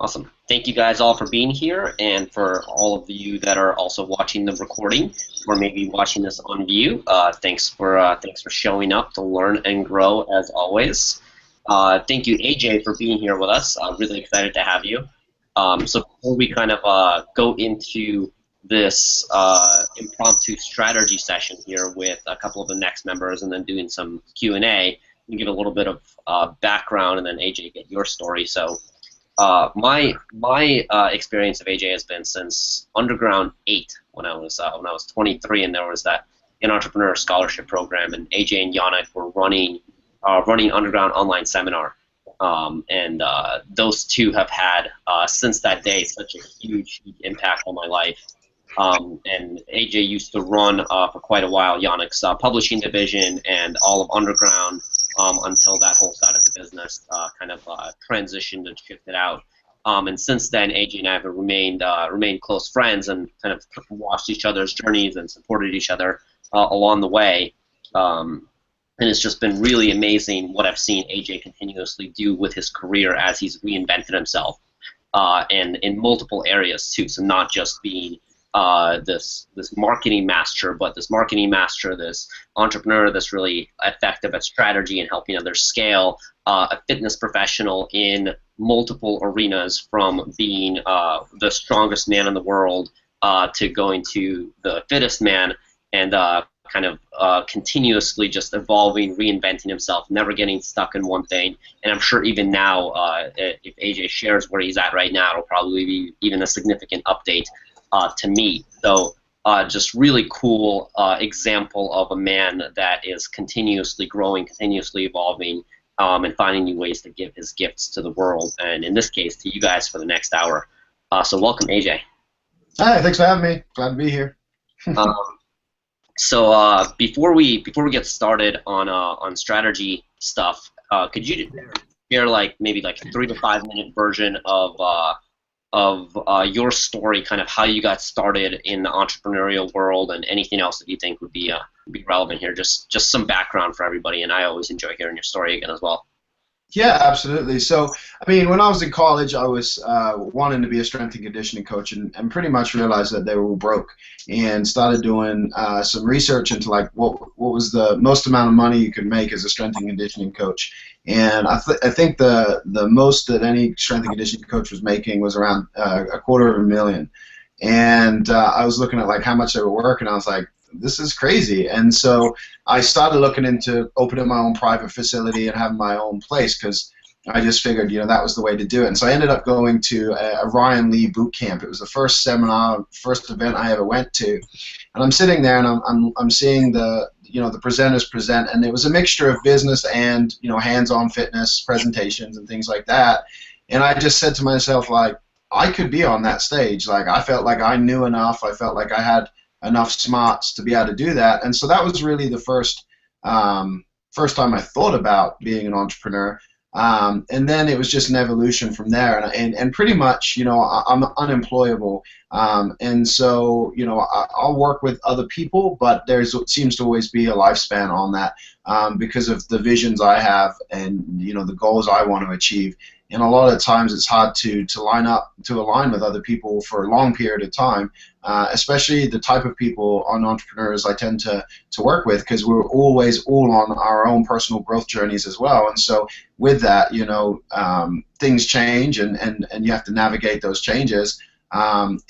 Awesome. Thank you guys all for being here, and for all of you that are also watching the recording or maybe watching this on view. Thanks for showing up to learn and grow as always. Thank you, AJ, for being here with us. Really excited to have you. So before we kind of go into this impromptu strategy session here with a couple of the next members, and then doing some Q&A, we give a little bit of background, and then AJ get your story. So. My experience of AJ has been since Underground 8 when I was 23, and there was that Young Entrepreneur Scholarship Program, and AJ and Yannick were running Underground Online Seminar, and those two have had since that day such a huge impact on my life. And AJ used to run for quite a while Yannick's publishing division and all of Underground, until that whole side of the business transitioned and shifted out. And since then, AJ and I have remained close friends, and kind of watched each other's journeys and supported each other along the way. And it's just been really amazing what I've seen AJ continuously do with his career as he's reinvented himself, and in multiple areas too. So not just being this marketing master, but this marketing master, this entrepreneur that's really effective at strategy and helping others scale, a fitness professional in multiple arenas, from being the strongest man in the world to going to the fittest man, and continuously just evolving, reinventing himself, never getting stuck in one thing. And I'm sure even now, if AJ shares where he's at right now, it'll probably be even a significant update to me. So just really cool example of a man that is continuously growing, continuously evolving, and finding new ways to give his gifts to the world, and in this case to you guys for the next hour. So welcome, AJ. Hi, thanks for having me. Glad to be here. So before we get started on strategy stuff, could you share maybe a 3 to 5 minute version of your story, kind of how you got started in the entrepreneurial world, and anything else that you think would be relevant here? Just some background for everybody, and I always enjoy hearing your story again as well. Yeah, absolutely. So, I mean, when I was in college, I was wanting to be a strength and conditioning coach, and pretty much realized that they were all broke, and started doing some research into what was the most amount of money you could make as a strength and conditioning coach. And I think the most that any strength and conditioning coach was making was around $250,000. And I was looking at how much they were working. I was like, this is crazy. And so I started looking into opening my own private facility and having my own place, because I just figured, that was the way to do it. And so I ended up going to a Ryan Lee boot camp. It was the first seminar, first event I ever went to. And I'm sitting there, and I'm seeing the presenters present, and it was a mixture of business and hands-on fitness presentations and things like that. And I just said to myself, I could be on that stage. I felt like I knew enough. I felt like I had enough smarts to be able to do that. And so that was really the first time I thought about being an entrepreneur. And then it was just an evolution from there. And pretty much, I'm unemployable. And so, I'll work with other people, but it seems to always be a lifespan on that, because of the visions I have and, the goals I want to achieve. And a lot of times it's hard to align with other people for a long period of time, especially the type of people on entrepreneurs I tend to work with, because we're always all on our own personal growth journeys as well. And so with that, things change, and you have to navigate those changes. That's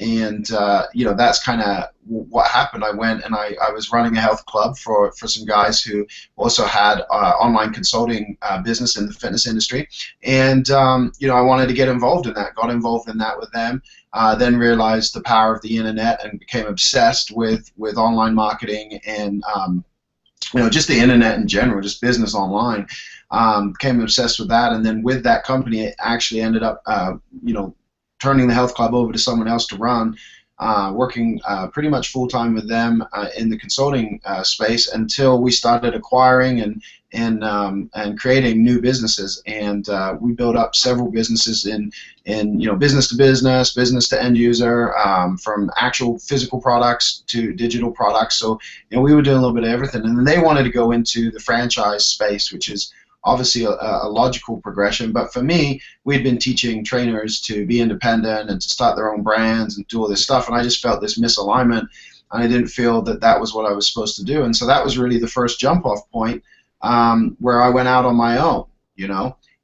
kind of what happened. I went and I was running a health club for some guys who also had online consulting business in the fitness industry, and I wanted to get involved in that. Got involved in that with them. Then realized the power of the internet and became obsessed with online marketing and just the internet in general, just business online. Became obsessed with that, and then with that company, it actually ended up turning the health club over to someone else to run, working pretty much full-time with them in the consulting space, until we started acquiring and creating new businesses. And we built up several businesses in business to business, business to end user, from actual physical products to digital products. So we were doing a little bit of everything. And then they wanted to go into the franchise space, which is obviously a logical progression. But for me, we'd been teaching trainers to be independent and to start their own brands and do all this stuff, and I just felt this misalignment, and I didn't feel that that was what I was supposed to do. And so that was really the first jump-off point, where I went out on my own,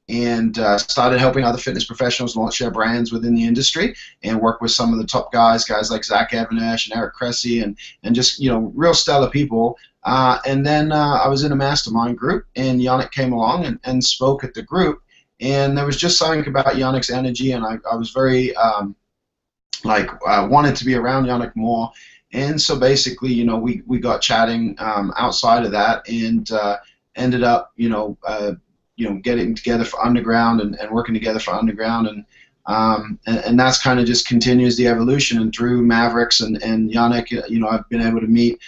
and started helping other fitness professionals launch their brands within the industry, and work with some of the top guys like Zach Evanish and Eric Cressy, and just real stellar people. And then I was in a mastermind group, and Yannick came along and spoke at the group, and there was just something about Yannick's energy, and I was very wanted to be around Yannick more. And so basically, we got chatting outside of that, and ended up, getting together for Underground and working together for Underground, and that's kind of just continues the evolution. And through Mavericks and Yannick, I've been able to meet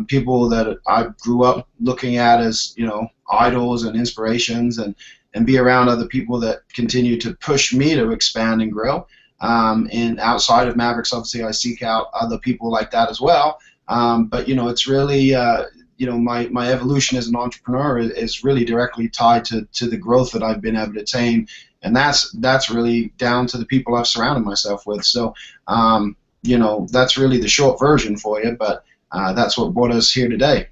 people that I grew up looking at as, idols and inspirations, and be around other people that continue to push me to expand and grow. And outside of Mavericks, obviously, I seek out other people like that as well. But it's really my evolution as an entrepreneur is really directly tied to the growth that I've been able to attain, and that's really down to the people I've surrounded myself with. So that's really the short version for you, but that's what brought us here today.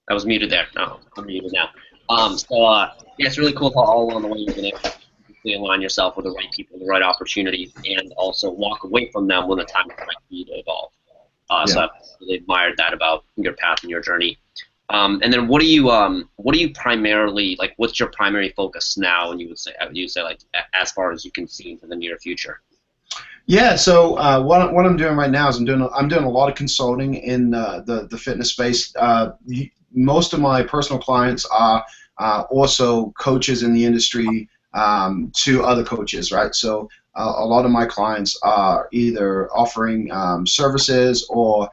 I was muted there. No, I'm muted now. Yeah, it's really cool how all along the way you've been able to align yourself with the right people, the right opportunities, and also walk away from them when the time is right for you to evolve. So I've really admired that about your path and your journey. And then what do you primarily, what's your primary focus now? And you would say as far as you can see into the near future. Yeah, so what I'm doing right now is I'm doing a lot of consulting in the fitness space. Most of my personal clients are also coaches in the industry to other coaches, right? So a lot of my clients are either offering services or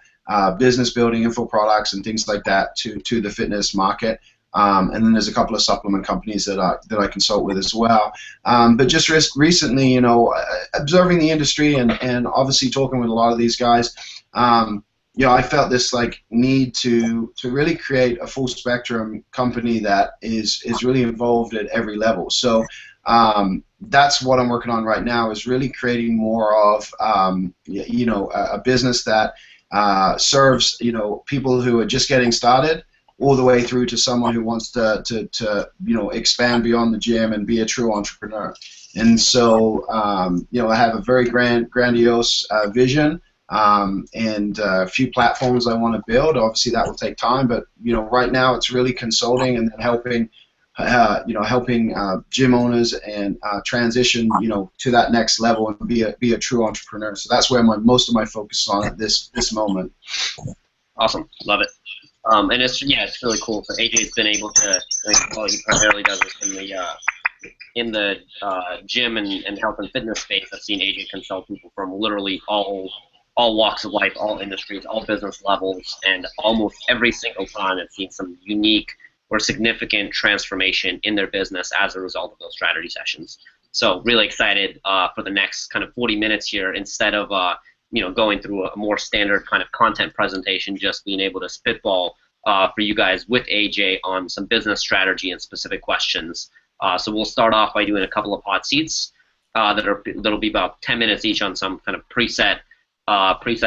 business building info products and things like that to the fitness market. And then there's a couple of supplement companies that I consult with as well. But just recently, observing the industry and obviously talking with a lot of these guys, I felt this need to really create a full spectrum company that is really involved at every level. So that's what I'm working on right now, is really creating more of a business that serves people who are just getting started, all the way through to someone who wants to expand beyond the gym and be a true entrepreneur. And so I have a very grandiose vision. And a few platforms I want to build. Obviously, that will take time, but right now it's really consulting and then helping gym owners and transition to that next level and be a true entrepreneur. So that's where most of my focus is on at this moment. Awesome, love it. And it's really cool. So AJ's been able to, he primarily does this in the gym and health and fitness space. I've seen AJ consult people from literally all walks of life, all industries, all business levels, and almost every single time I've seen some unique or significant transformation in their business as a result of those strategy sessions. So really excited for the next kind of 40 minutes here. Instead of going through a more standard kind of content presentation, just being able to spitball for you guys with AJ on some business strategy and specific questions. So we'll start off by doing a couple of hot seats that'll be about 10 minutes each on some kind of preset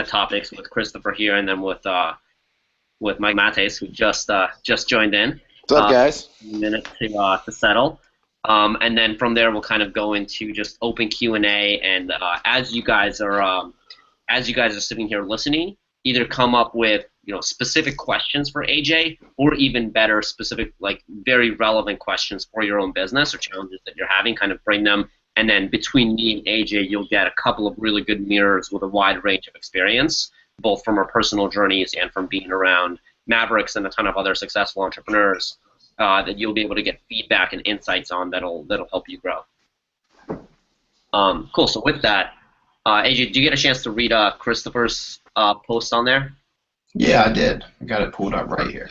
topics with Christopher here, and then with Mike Mates, who just joined in. What's up, guys? A minute to settle, and then from there we'll kind of go into just open Q&A. And as you guys are sitting here listening, either come up with specific questions for AJ, or even better, specific very relevant questions for your own business or challenges that you're having. Kind of bring them. And then between me and AJ, you'll get a couple of really good mirrors with a wide range of experience, both from our personal journeys and from being around Mavericks and a ton of other successful entrepreneurs, that you'll be able to get feedback and insights on that'll help you grow. Cool. So with that, AJ, did you get a chance to read Christopher's post on there? Yeah, I did. I got it pulled up right here.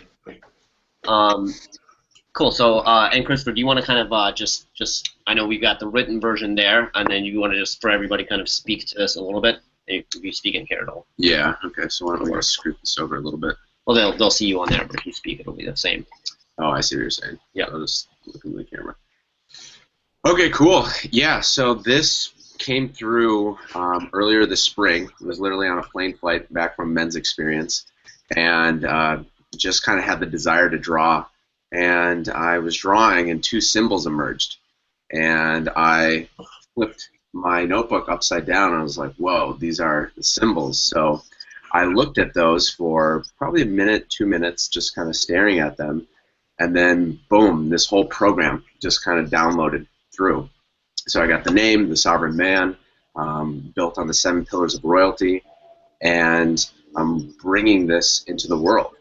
Cool. So, and Christopher, do you want to kind of just I know we've got the written version there, and then you want to just for everybody kind of speak to this a little bit. If you speak in care at all. Yeah. Okay. So why don't we just scoot this over a little bit? Well, they'll see you on there, but if you speak, it'll be the same. Oh, I see what you're saying. Yeah. I'll just look into the camera. Okay. Cool. Yeah. So this came through earlier this spring. It was literally on a plane flight back from Men's Experience, and just kind of had the desire to draw. And I was drawing, and two symbols emerged, and I flipped my notebook upside down, and I was like, whoa, these are the symbols. So I looked at those for probably a minute, 2 minutes, just kind of staring at them, and then boom, this whole program just kind of downloaded through. So I got the name, the Sovereign Man, built on the 7 pillars of royalty, and I'm bringing this into the world.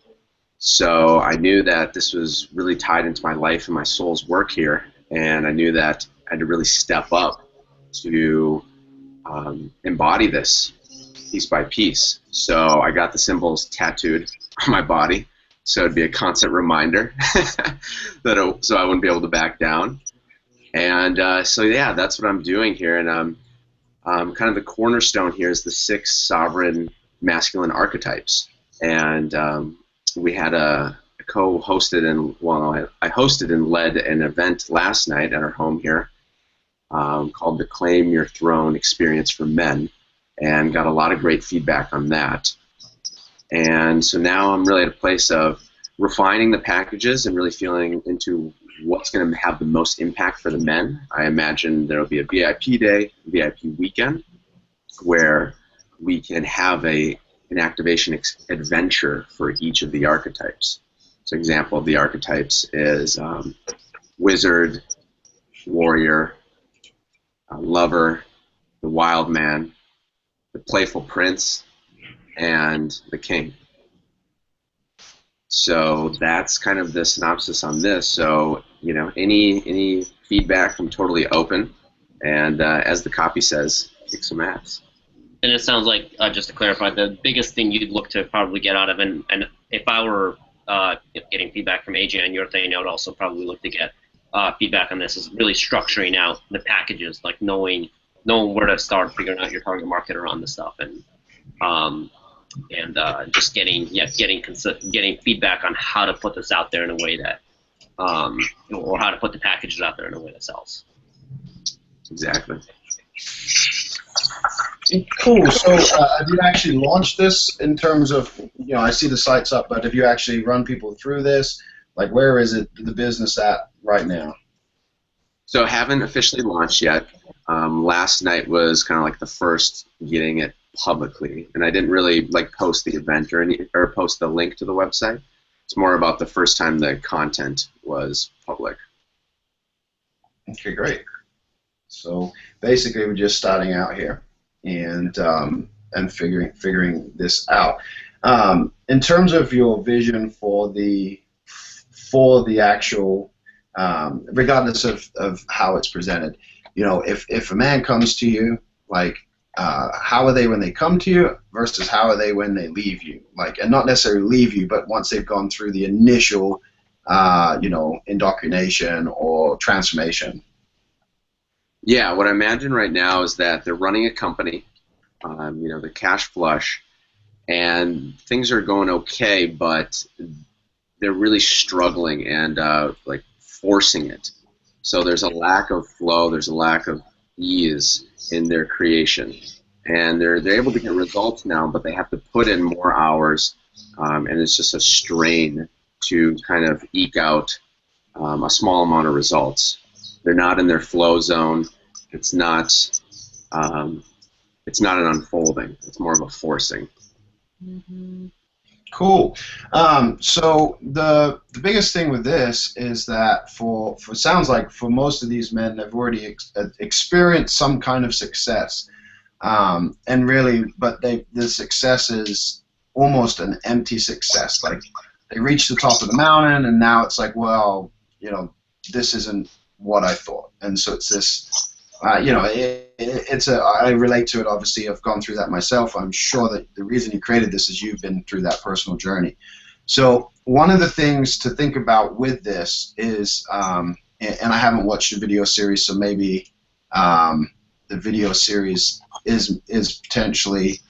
So I knew that this was really tied into my life and my soul's work here, and I knew that I had to really step up to embody this piece by piece. So I got the symbols tattooed on my body, so it'd be a constant reminder so I wouldn't be able to back down. And so yeah, that's what I'm doing here, and kind of the cornerstone here is the 6 sovereign masculine archetypes, and we had a co-hosted and I hosted and led an event last night at our home here called the Claim Your Throne Experience for Men, and got a lot of great feedback on that. And so now I'm really at a place of refining the packages and really feeling into what's going to have the most impact for the men. I imagine there will be a VIP day, VIP weekend, where we can have an activation adventure for each of the archetypes. So example of the archetypes is wizard, warrior, lover, the wild man, the playful prince, and the king. So that's kind of the synopsis on this. So, you know, any feedback, I'm totally open. And as the copy says, kick some ass. And it sounds like, just to clarify, the biggest thing you'd look to probably get out of, and if I were getting feedback from AJ on your thing, I would also probably look to get feedback on this, is really structuring out the packages, like knowing where to start figuring out your target market around this stuff, and just getting feedback on how to put this out there in a way that, or how to put the packages out there in a way that sells. Exactly. Cool. So have you actually launched this in terms of, you know, I see the site's up, but have you actually run people through this? Like, where is it, the business at right now? So haven't officially launched yet. Last night was kind of like the first getting it publicly, and I didn't really like post the event or post the link to the website. It's more about the first time the content was public. Okay, great. So basically, we're just starting out here and figuring this out. In terms of your vision for the actual, regardless of how it's presented, you know, if a man comes to you, like, how are they when they come to you versus how are they when they leave you? Like, and not necessarily leave you, but once they've gone through the initial, you know, indoctrination or transformation. Yeah, what I imagine right now is that they're running a company, you know, the cash flush, and things are going okay, but they're really struggling and like forcing it. So there's a lack of flow, there's a lack of ease in their creation, and they're able to get results now, but they have to put in more hours, and it's just a strain to kind of eke out a small amount of results. They're not in their flow zone. It's not an unfolding. It's more of a forcing. Mm-hmm. Cool. So the biggest thing with this is that for sounds like for most of these men, they've already experienced some kind of success, and really, but the success is almost an empty success. Like, they reach the top of the mountain, and now it's like, well, you know, this isn't what I thought, and so it's this. You know, I relate to it, obviously. I've gone through that myself. I'm sure that the reason you created this is you've been through that personal journey. So one of the things to think about with this is, and I haven't watched the video series, so maybe the video series is potentially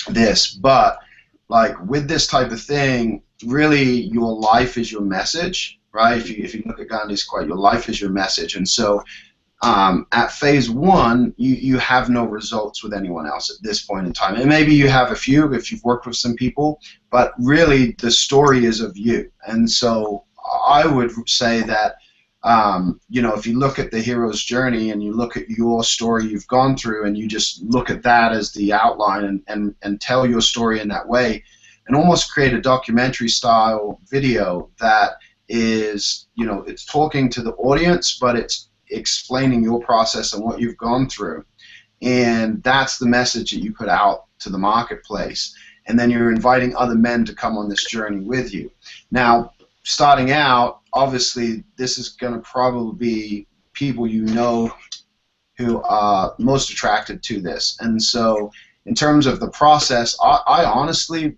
this, but like with this type of thing, really your life is your message, right? If you look at Gandhi's quote, your life is your message, and so at phase one, you have no results with anyone else at this point in time. And maybe you have a few if you've worked with some people, but really the story is of you. And so I would say that, you know, if you look at the hero's journey and you look at your story you've gone through and you just look at that as the outline and tell your story in that way and almost create a documentary style video that is, you know, it's talking to the audience, but it's explaining your process and what you've gone through, and that's the message that you put out to the marketplace, and then you're inviting other men to come on this journey with you. Now, starting out, obviously this is going to probably be people you know who are most attracted to this, and so in terms of the process, I honestly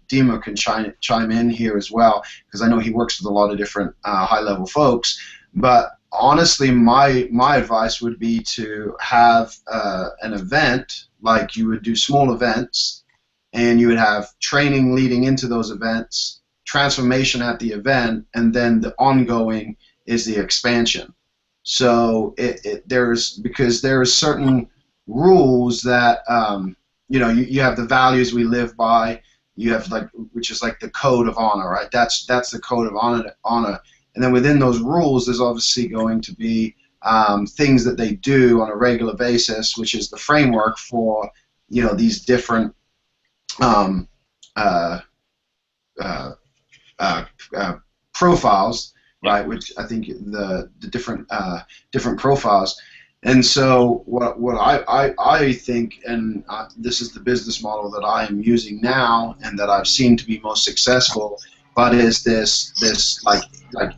Dima can chime in here as well, because I know he works with a lot of different high-level folks. But honestly, my advice would be to have an event, like you would do small events, and you would have training leading into those events, transformation at the event, and then the ongoing is the expansion. So because there's certain rules that you know, you have the values we live by. You have like, which is like the code of honor, right? That's the code of honor. And then within those rules, there's obviously going to be things that they do on a regular basis, which is the framework for, you know, these different profiles, right? Which I think the different profiles. And so what I think, and this is the business model that I am using now and that I've seen to be most successful, but is this like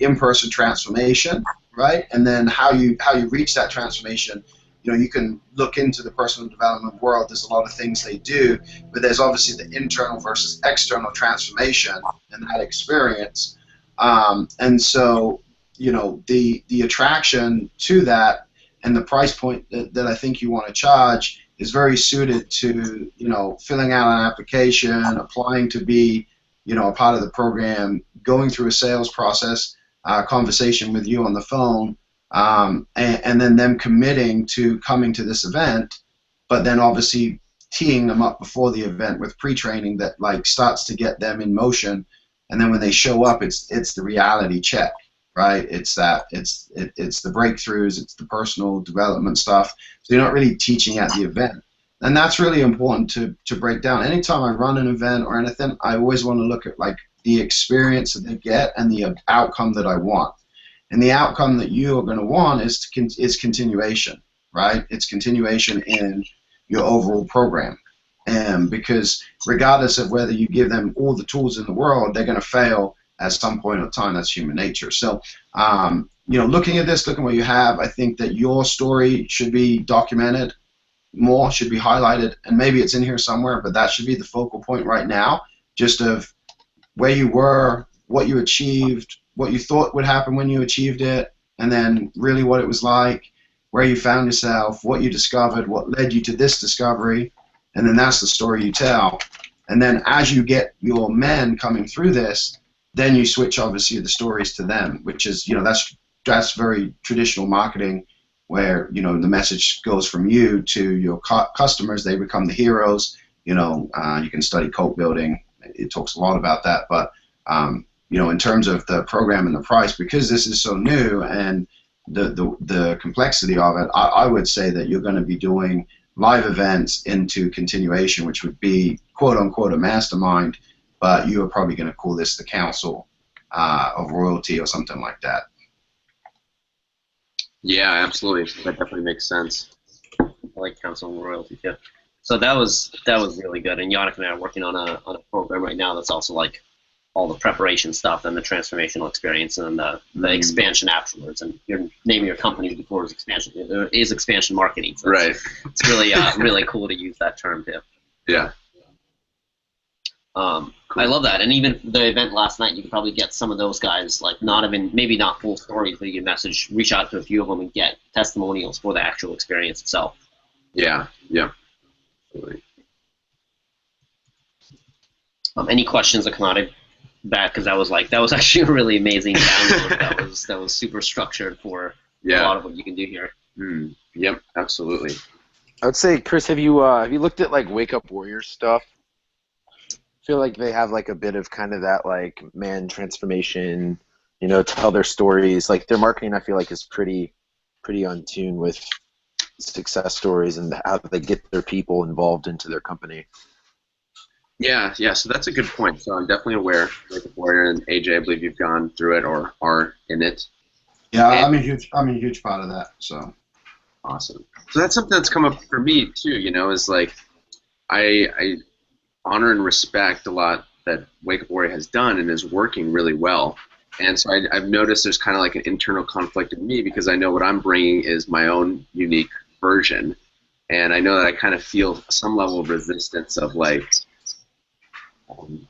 in-person transformation, right? And then how you reach that transformation. You know, you can look into the personal development world. There's a lot of things they do, but there's obviously the internal versus external transformation and that experience. And so, you know, the attraction to that and the price point that I think you want to charge is very suited to, you know, filling out an application, applying to be, you know, a part of the program, going through a sales process, conversation with you on the phone, and then them committing to coming to this event, but then obviously teeing them up before the event with pre-training that like starts to get them in motion, and then when they show up, it's the reality check. Right, it's the breakthroughs, it's the personal development stuff. So you're not really teaching at the event, and that's really important to break down. Anytime I run an event or anything, I always want to look at like the experience that they get and the outcome that I want. And the outcome that you are going to want is continuation, right? It's continuation in your overall program, and because regardless of whether you give them all the tools in the world, they're going to fail at some point in time. That's human nature. So, you know, looking at this, looking at what you have, I think that your story should be documented more, should be highlighted, and maybe it's in here somewhere, but that should be the focal point right now, just of where you were, what you achieved, what you thought would happen when you achieved it, and then really what it was like, where you found yourself, what you discovered, what led you to this discovery, and then that's the story you tell. And then as you get your men coming through this, then you switch obviously the stories to them, which is, you know, that's very traditional marketing, where, you know, the message goes from you to your customers. They become the heroes. You know, you can study cult building. It talks a lot about that. But you know, in terms of the program and the price, because this is so new and the complexity of it, I would say that you're going to be doing live events into continuation, which would be quote unquote a mastermind. But you are probably going to call this the Council of Royalty or something like that. Yeah, absolutely. That definitely makes sense. I like Council of Royalty too. So that was really good. And Yannick and I are working on a program right now that's also like all the preparation stuff and the transformational experience and the expansion afterwards. And your name of your company before is expansion. There is expansion marketing. So right. It's really really cool to use that term too. Yeah. I love that, and even the event last night, you could probably get some of those guys, like not even maybe not full stories, but you can reach out to a few of them and get testimonials for the actual experience itself. Yeah, yeah. Absolutely. Any questions that come out of that? Because that was actually a really amazing download. that was super structured for a lot of what you can do here. Yep, absolutely. I would say, Chris, have you looked at like Wake Up Warrior stuff? I feel like they have like a bit of kind of that like man transformation, you know, tell their stories. Like their marketing, I feel like, is pretty on tune with success stories and how they get their people involved into their company. Yeah, so that's a good point. So I'm definitely aware of Wake Up Warrior, and AJ, I believe you've gone through it or are in it. Yeah, I'm a huge part of that. So awesome. So that's something that's come up for me too. You know, is like I honor and respect a lot that Wake Up Warrior has done and is working really well. And so I've noticed there's kind of like an internal conflict in me because I know what I'm bringing is my own unique version, and I know that I kind of feel some level of resistance of like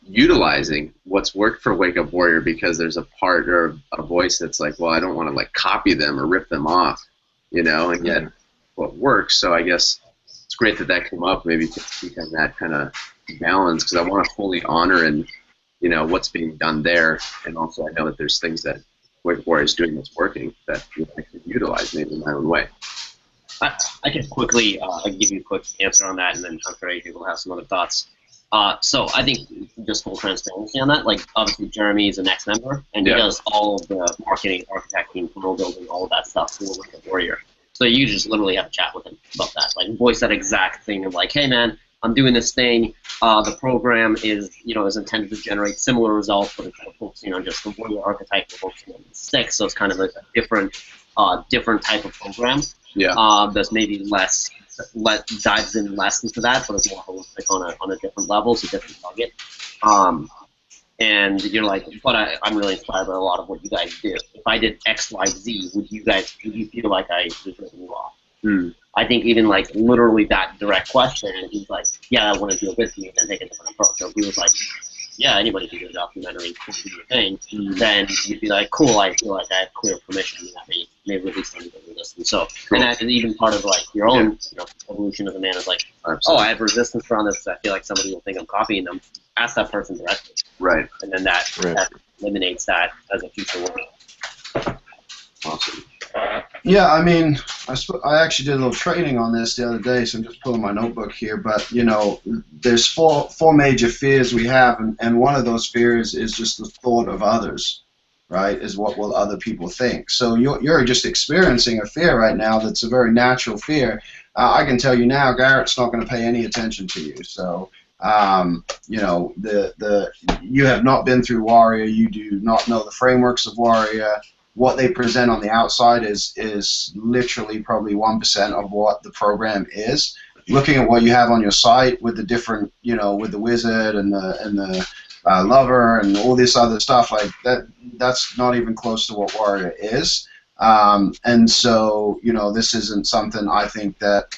utilizing what's worked for Wake Up Warrior because there's a part or a voice that's like, well, I don't want to like copy them or rip them off, you know, and yet what works. So I guess it's great that came up, maybe to speak on that kind of balance, because I want to fully honor and, you know, what's being done there, and also I know that there's things that Wake Up Warrior is doing that's working that I can utilize maybe in my own way. I can quickly give you a quick answer on that, and then I'm sure AJ will have some other thoughts. So I think just full transparency on that, like obviously Jeremy is a next member, and he does all of the marketing, architecting, promo building, all of that stuff for Wake Up Warrior. So you just literally have a chat with him about that, like voice that exact thing of like, hey man, I'm doing this thing. The program is intended to generate similar results, but instead of focusing on just the warrior archetype, we're focusing on the six. So it's kind of a different type of program. Yeah. That's maybe dives in less into that, but it's more holistic on a different level, it's a different target. And you're like, but I'm really inspired by a lot of what you guys do. If I did X, Y, Z, would you feel like I was ripping you off? I think even like literally that direct question, and he's like, yeah, I want to do it with you and then take a different approach. So he was like, yeah, anybody can do a documentary, can do your thing. Then you'd be like, cool, I feel like I have clear permission to maybe release something to this. And so, and that's even part of like your own evolution as a man is like, oh, I have resistance around this. I feel like somebody will think I'm copying them. Ask that person directly. Right. And then that eliminates that as a future work. Awesome. Yeah, I mean, I actually did a little training on this the other day, so I'm just pulling my notebook here. But there's four major fears we have, and one of those fears is just the thought of others, right? Is what will other people think? So you're just experiencing a fear right now that's a very natural fear. I can tell you now, Garrett's not going to pay any attention to you. So you have not been through Warrior. You do not know the frameworks of Warrior. What they present on the outside is literally probably 1% of what the program is. Looking at what you have on your site with the different, with the wizard and the lover and all this other stuff like that's not even close to what Warrior is. And so, this isn't something I think that,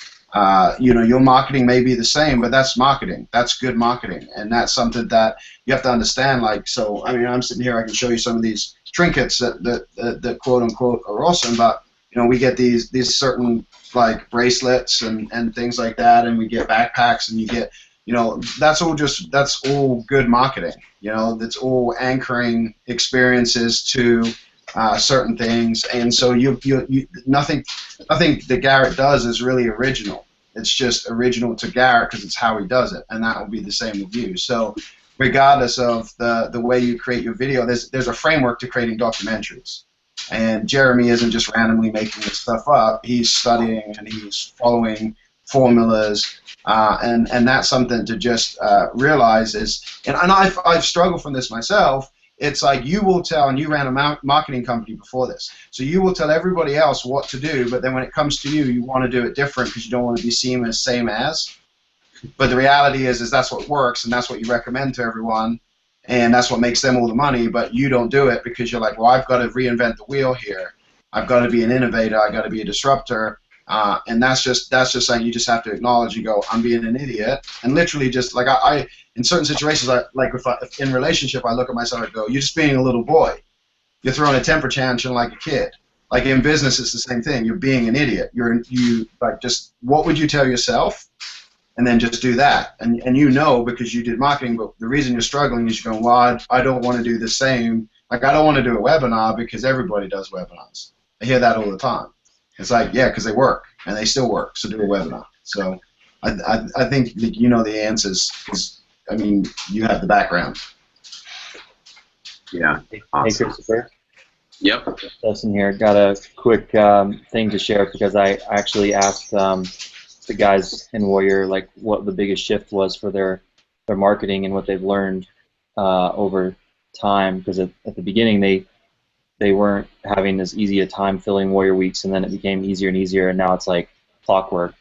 your marketing may be the same, but that's marketing. That's good marketing, and that's something that you have to understand. Like, so, I mean, I'm sitting here. I can show you some of these trinkets that quote unquote are awesome, but we get these certain like bracelets and things like that, and we get backpacks, and you get that's all good marketing. That's all anchoring experiences to certain things, and so nothing that Garrett does is really original. It's just original to Garrett because it's how he does it, and that will be the same with you. So regardless of the way you create your video, there's a framework to creating documentaries. And Jeremy isn't just randomly making this stuff up. He's studying and he's following formulas, and that's something to just realize is, and I've struggled from this myself. It's like you will tell, and you ran a marketing company before this, so you will tell everybody else what to do, but then when it comes to you, you want to do it different because you don't want to be seen as same as. But the reality is that's what works, and that's what you recommend to everyone, and that's what makes them all the money, but you don't do it because you're like, well, I've got to reinvent the wheel here. I've got to be an innovator. I've got to be a disruptor. And that's just something you just have to acknowledge. You go, I'm being an idiot, and literally just like I in certain situations, if in relationship, I look at myself and go, you're just being a little boy. You're throwing a temper tantrum like a kid. Like in business, it's the same thing. You're being an idiot. You like just what would you tell yourself, and then just do that. And you know because you did marketing, but the reason you're struggling is you're going, well, I don't want to do the same. Like I don't want to do a webinar because everybody does webinars. I hear that all the time. It's like, yeah, because they work, and they still work, so do a webinar. So I think that you know the answers because, I mean, you have the background. Yeah. Awesome. Hey, Christopher. Yep. Justin here. Got a quick thing to share because I actually asked the guys in Warrior like what the biggest shift was for their marketing and what they've learned over time. Because at the beginning they weren't having as easy a time filling Warrior Weeks, and then it became easier and easier, and now it's like clockwork.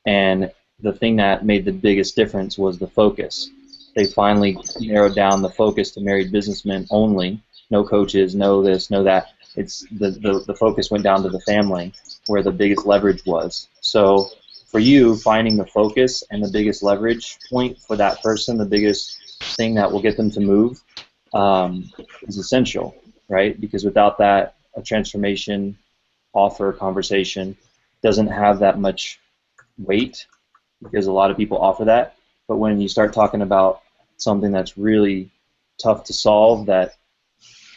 And the thing that made the biggest difference was the focus. They finally narrowed down the focus to married businessmen only. No coaches, no this, no that. It's the focus went down to the family, where the biggest leverage was. So for you, finding the focus and the biggest leverage point for that person, the biggest thing that will get them to move, is essential, right? Because without that, a transformation offer conversation doesn't have that much weight, because a lot of people offer that. But when you start talking about something that's really tough to solve, that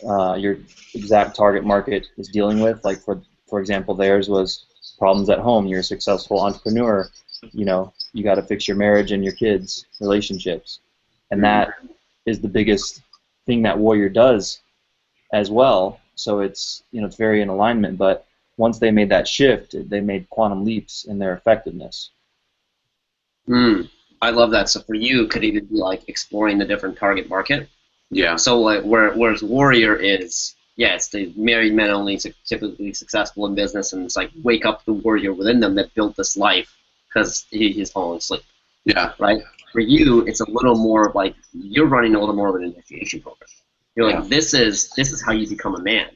your exact target market is dealing with, like for example, theirs was problems at home. You're a successful entrepreneur. You know, you got to fix your marriage and your kids' relationships, and that is the biggest thing that Warrior does as well. So it's, you know, it's very in alignment. But once they made that shift, they made quantum leaps in their effectiveness. I love that. So for you, it could even be like exploring the different target market. Yeah. So like whereas Warrior is, yeah, it's the married men only, typically successful in business, and it's like wake up the warrior within them that built this life because he's falling asleep. Yeah. Right. For you, it's a little more of like you're running a little more of an initiation program. You're like, this is how you become a man.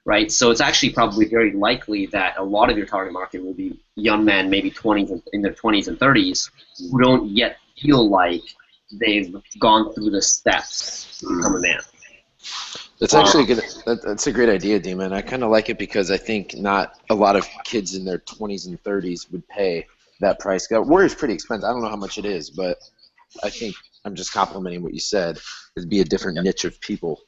Right. So it's actually probably very likely that a lot of your target market will be young men, maybe 20s in their 20s and 30s, who don't yet feel like they've gone through the steps to become a man. That's actually good. That's a great idea, Dima, and I kind of like it because I think not a lot of kids in their 20s and 30s would pay that price. Warrior's pretty expensive. I don't know how much it is, but I think I'm just complimenting what you said. It'd be a different niche of people.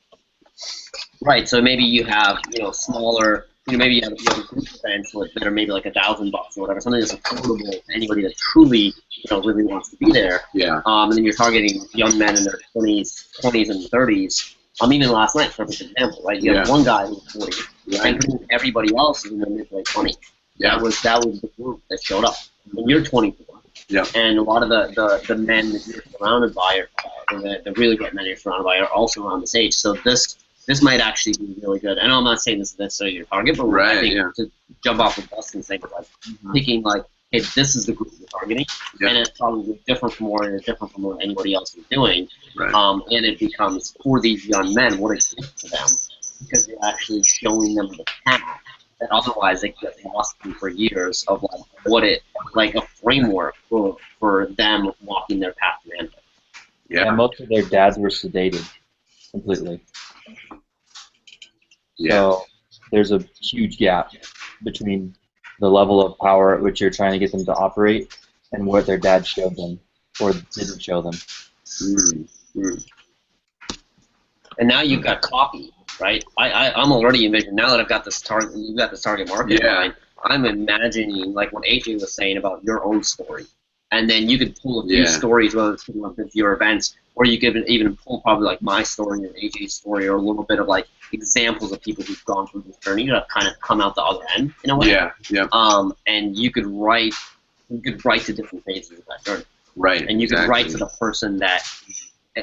Right. So maybe you have, you know, smaller. You know, maybe you have group events that are maybe like $1,000 or whatever, something that's affordable to anybody that truly, you know, really wants to be there. Yeah. And then you're targeting young men in their 20s and 30s. Even last night, for example, right? You have one guy who's 40, and everybody else is in their mid to late 20s. Yeah. That was the group that showed up. And you're 24. Yeah. And a lot of the men that you're surrounded by, or the really great men you're surrounded by, are also around this age. So this might actually be really good. I know I'm not saying this is necessarily your target, but I think to jump off with Dustin's thing, like thinking like, hey, this is the group you're targeting, and it's probably different from Warrior, different from what anybody else is doing. Right. And it becomes, for these young men, what a gift to them, because you're actually showing them the path that otherwise they get lost in for years of like a framework for them walking their path to manhood. Yeah. And most of their dads were sedated completely. Yeah. So there's a huge gap between the level of power at which you're trying to get them to operate and what their dad showed them or didn't show them. And now you've got copy, right? I'm already envisioning, now that I've got this target, you've got this target market in mind, I'm imagining like what AJ was saying about your own story. And then you could pull a few stories, whether it's with your events, or you could even pull probably like my story or AJ's story, or a little bit of like examples of people who've gone through this journey to kind of come out the other end in a way. Yeah. Yeah. And you could write to different phases of that journey. Right. And you could write to the person that,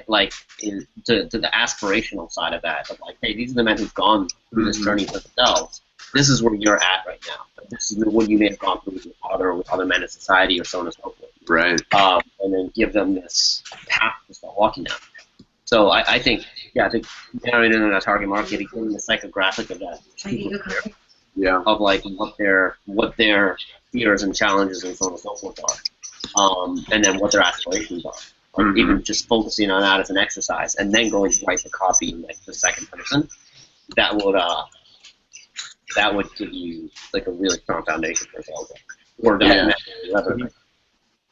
like, to the aspirational side of that, of like, hey, these are the men who've gone through this journey for themselves. This is where you're at right now. This is what you may have gone through with your father or with other men in society or so on and so forth. Right. And then give them this path to start walking down. So I think, I think narrowing in on a target market, getting the psychographic of that, super clear. Yeah. Of like what their fears and challenges and so on and so forth are, and then what their aspirations are. Like even just focusing on that as an exercise, and then going to write the copy in like the second person, that would give you like a really strong foundation for sales. Or that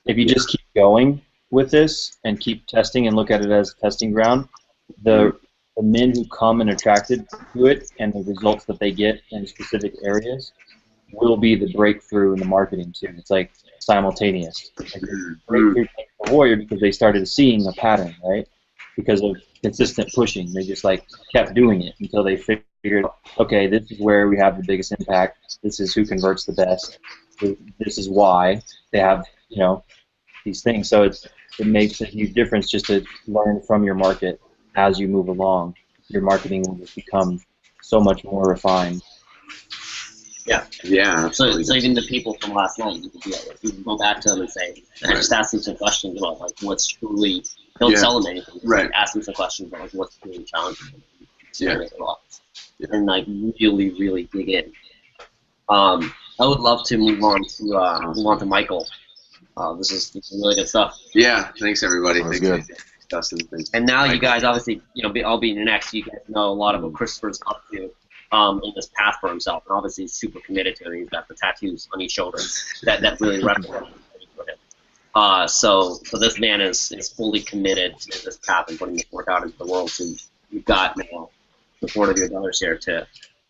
if you just keep going with this and keep testing and look at it as a testing ground, the men who come and attracted to it and the results that they get in specific areas will be the breakthrough in the marketing too. It's like simultaneous. Like breakthrough for Warrior because they started seeing a pattern, right? Because of consistent pushing. They just like kept doing it until they figured, okay, this is where we have the biggest impact. This is who converts the best. This is why they have, you know, these things. So it makes a huge difference just to learn from your market as you move along. Your marketing will just become so much more refined. Yeah. Yeah, absolutely. So even the people from last night, you can go back to them and say, and just ask them some questions about like what's truly, don't tell them anything. Just like, ask them some questions about like what's truly challenging. And like really, really dig in. I would love to move on to Michael. This is really good stuff. Yeah, thanks everybody. Thanks, good. Dustin. Thanks. And now you guys obviously, I'll be next. You guys know a lot of what Christopher's up to in this path for himself, and obviously he's super committed to it. He's got the tattoos on each shoulder that really represent him. So this man is fully committed to this path and putting this work out into the world. So you've got support of your brothers here to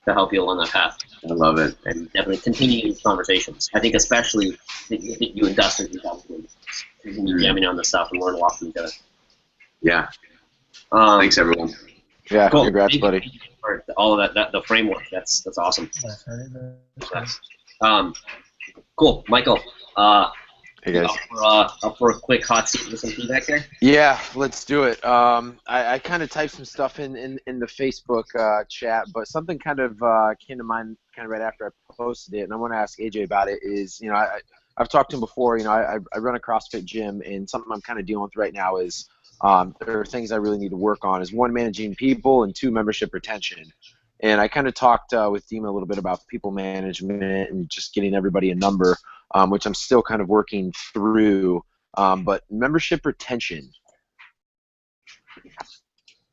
help you along that path. I love it. And definitely continue these conversations. I think especially you and Dustin, you guys can continue jamming on this stuff and learn a lot from each other. Yeah. Thanks, everyone. Yeah, cool. Congrats, Thank buddy. you for all of that, the framework. That's awesome. Cool. Michael, Hey, guys. up for a quick hot seat with some feedback there? Yeah, let's do it. I kind of typed some stuff in the Facebook chat, but something kind of came to mind kind of right after I posted it, and I want to ask AJ about it. Is I've talked to him before. I run a CrossFit gym, and something I'm kind of dealing with right now is there are things I really need to work on. Is one, managing people, and two, membership retention. And I kind of talked with Dima a little bit about people management and just getting everybody a number, which I'm still kind of working through. But membership retention,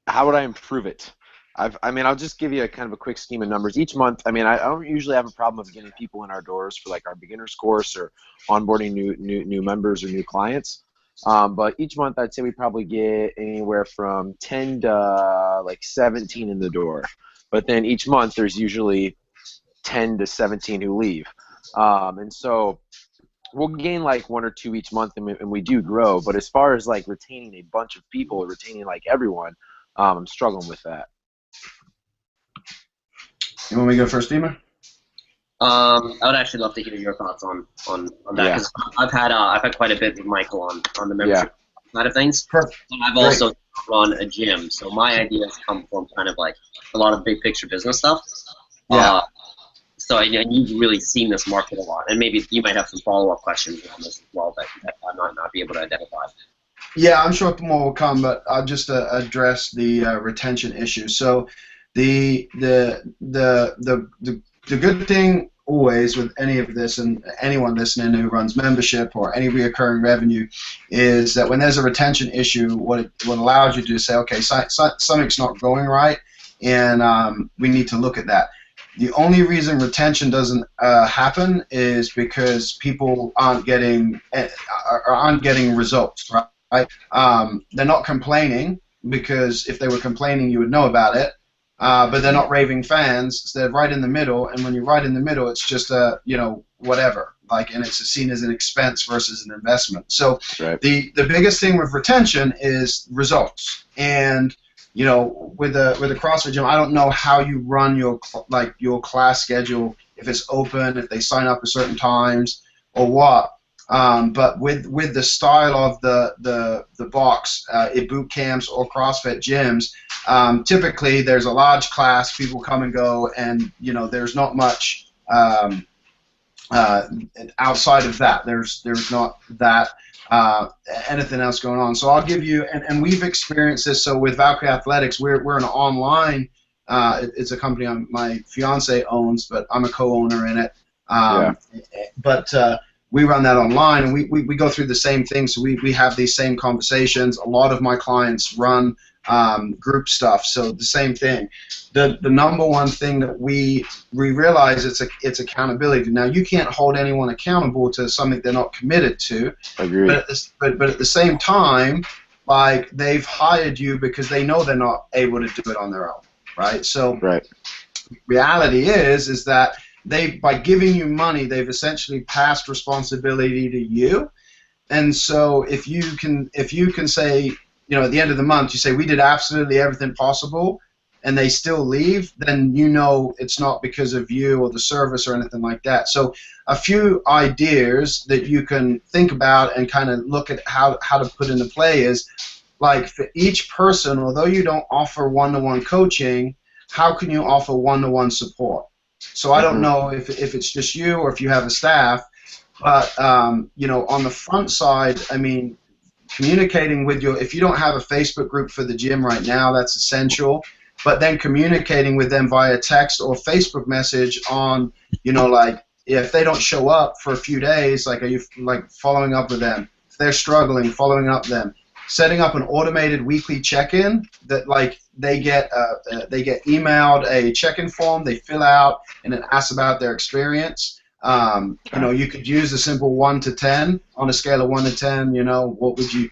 how would I improve it? I'll just give you a kind of a quick scheme of numbers. Each month, I don't usually have a problem of getting people in our doors for like our beginners course or onboarding new members or new clients. But each month, I'd say we probably get anywhere from 10 to like 17 in the door. But then each month, there's usually 10 to 17 who leave. And so we'll gain like one or two each month, and we do grow. But as far as like retaining a bunch of people, or retaining like everyone, I'm struggling with that. You want me to go first, Dima? I would actually love to hear your thoughts on that, because I've had quite a bit with Michael on the membership side of things. Perfect. And I've also run a gym, so my ideas come from kind of like a lot of big picture business stuff. Yeah. So and you've really seen this market a lot, and maybe you might have some follow-up questions on this as well that I might not be able to identify. Yeah, I'm sure more will come, but I'll just address the retention issue. So the good thing always with any of this, and anyone listening who runs membership or any reoccurring revenue, is that when there's a retention issue, what allows you to do is say, okay, something's not going right, and we need to look at that. The only reason retention doesn't happen is because people aren't getting results, right? They're not complaining, because if they were complaining, you would know about it. But they're not raving fans. So they're right in the middle, and when you're right in the middle, it's just whatever. And it's seen as an expense versus an investment. So the biggest thing with retention is results. And with a CrossFit gym, I don't know how you run your class schedule, if it's open, if they sign up at certain times, or what. But with the style of the box, boot camps or CrossFit gyms, typically there's a large class, people come and go, and there's not much outside of that. There's not that anything else going on. So I'll give you, and we've experienced this. So with Valkyrie Athletics, we're an online. It's a company my fiance owns, but I'm a co-owner in it. But we run that online, and we go through the same thing. So we have these same conversations. A lot of my clients run group stuff, so the same thing. The number one thing that we realize it's accountability. Now, you can't hold anyone accountable to something they're not committed to. Agreed. But at the same time, like, they've hired you because they know they're not able to do it on their own, right? So reality is that by giving you money, they've essentially passed responsibility to you. And so if you can say, at the end of the month, you say, we did absolutely everything possible, and they still leave, then it's not because of you or the service or anything like that. So a few ideas that you can think about and kind of look at how to put into play is, like, for each person, although you don't offer one-to-one coaching, how can you offer one-to-one support? So I don't know if it's just you or if you have a staff, but on the front side, I mean, communicating with if you don't have a Facebook group for the gym right now, that's essential. But then communicating with them via text or Facebook message on, like, if they don't show up for a few days, like, are you following up with them? If they're struggling, following up them. Setting up an automated weekly check-in that, like, they get emailed a check-in form they fill out, and it asks about their experience. You could use a simple 1 to 10 on a scale of 1 to 10. What would you,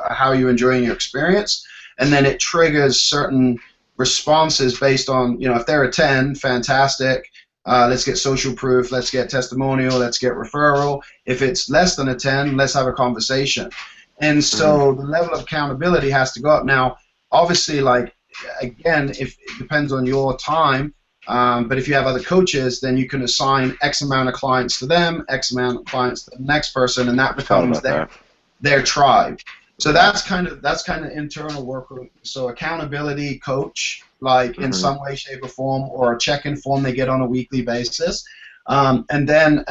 how are you enjoying your experience? And then it triggers certain responses based on, if they're a 10, fantastic. Let's get social proof. Let's get testimonial. Let's get referral. If it's less than a 10, let's have a conversation. And so the level of accountability has to go up. Now, obviously, like, again, if it depends on your time, but if you have other coaches, then you can assign X amount of clients to them, X amount of clients to the next person, and that becomes their tribe. So that's kind of internal work. So accountability coach, like, in some way, shape, or form, or a check-in form they get on a weekly basis. And then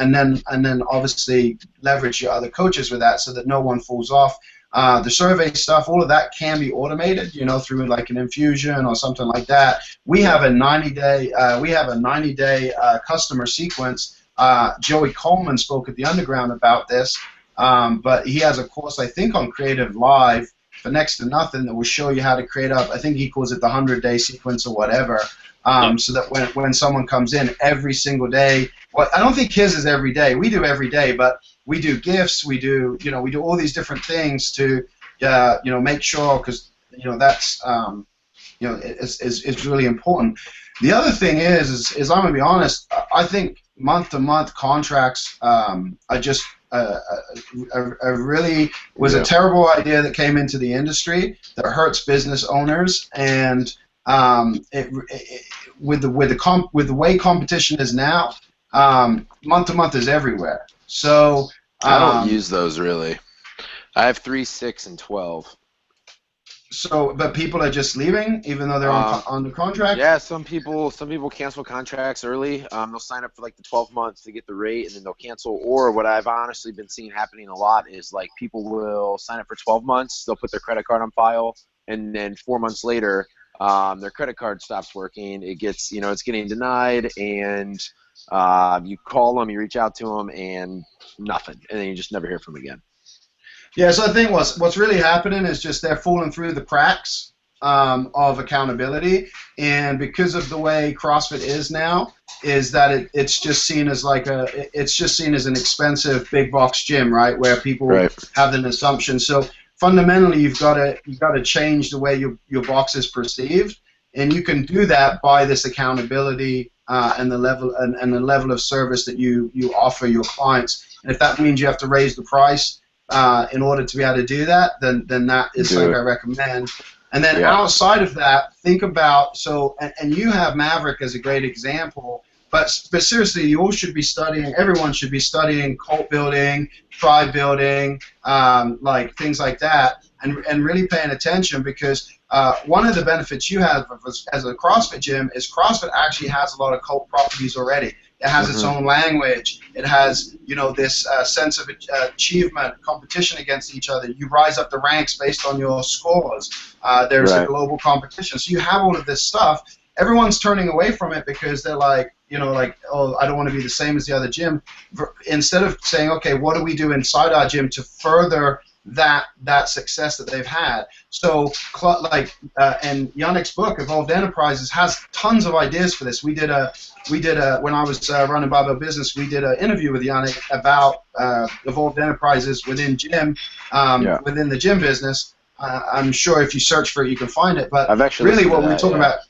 obviously leverage your other coaches with that so that no one falls off. The survey stuff, all of that can be automated, through like an Infusion or something like that. We have a 90-day customer sequence. Joey Coleman spoke at the Underground about this, but he has a course, I think, on Creative Live for next to nothing that will show you how to create up. I think he calls it the 100-day sequence or whatever. So that when someone comes in every single day, well, I don't think his is every day. We do every day, but we do gifts. We do all these different things to make sure, because that's it's really important. The other thing is I'm gonna be honest. I think month-to-month contracts are just really was a terrible idea that came into the industry that hurts business owners, and with the way competition is now, month to month is everywhere. So I don't use those really. I have 3, 6, and 12. So, but people are just leaving, even though they're on the contract. Yeah, some people cancel contracts early. They'll sign up for like the 12 months to get the rate, and then they'll cancel. Or what I've honestly been seeing happening a lot is, like, people will sign up for 12 months. They'll put their credit card on file, and then 4 months later, their credit card stops working. It gets, it's getting denied, and you call them, you reach out to them, and nothing, and then you just never hear from them again. Yeah, so I think what's really happening is just they're falling through the cracks of accountability, and because of the way CrossFit is now, is that it's just seen as an expensive big box gym, right, where people have an assumption. So fundamentally, you've got to change the way your box is perceived, and you can do that by this accountability and the level of service that you offer your clients. And if that means you have to raise the price in order to be able to do that, then that is something I recommend. And then outside of that, think about, and you have Maverick as a great example, but seriously, you all should be studying, everyone should be studying cult building, tribe building, like things like that, and really paying attention, because one of the benefits you have as a CrossFit gym is CrossFit actually has a lot of cult properties already. It has its own language. It has, this sense of achievement, competition against each other. You rise up the ranks based on your scores. There's a global competition. So you have all of this stuff. Everyone's turning away from it because they're like, like, oh, I don't want to be the same as the other gym. Instead of saying, okay, what do we do inside our gym to further that success that they've had? So, and Yannick's book, Evolved Enterprises, has tons of ideas for this. We did when I was running Barbell Business, we did an interview with Yannick about Evolved Enterprises within within the gym business. I'm sure if you search for it, you can find it. But I've actually really, what we're talking about.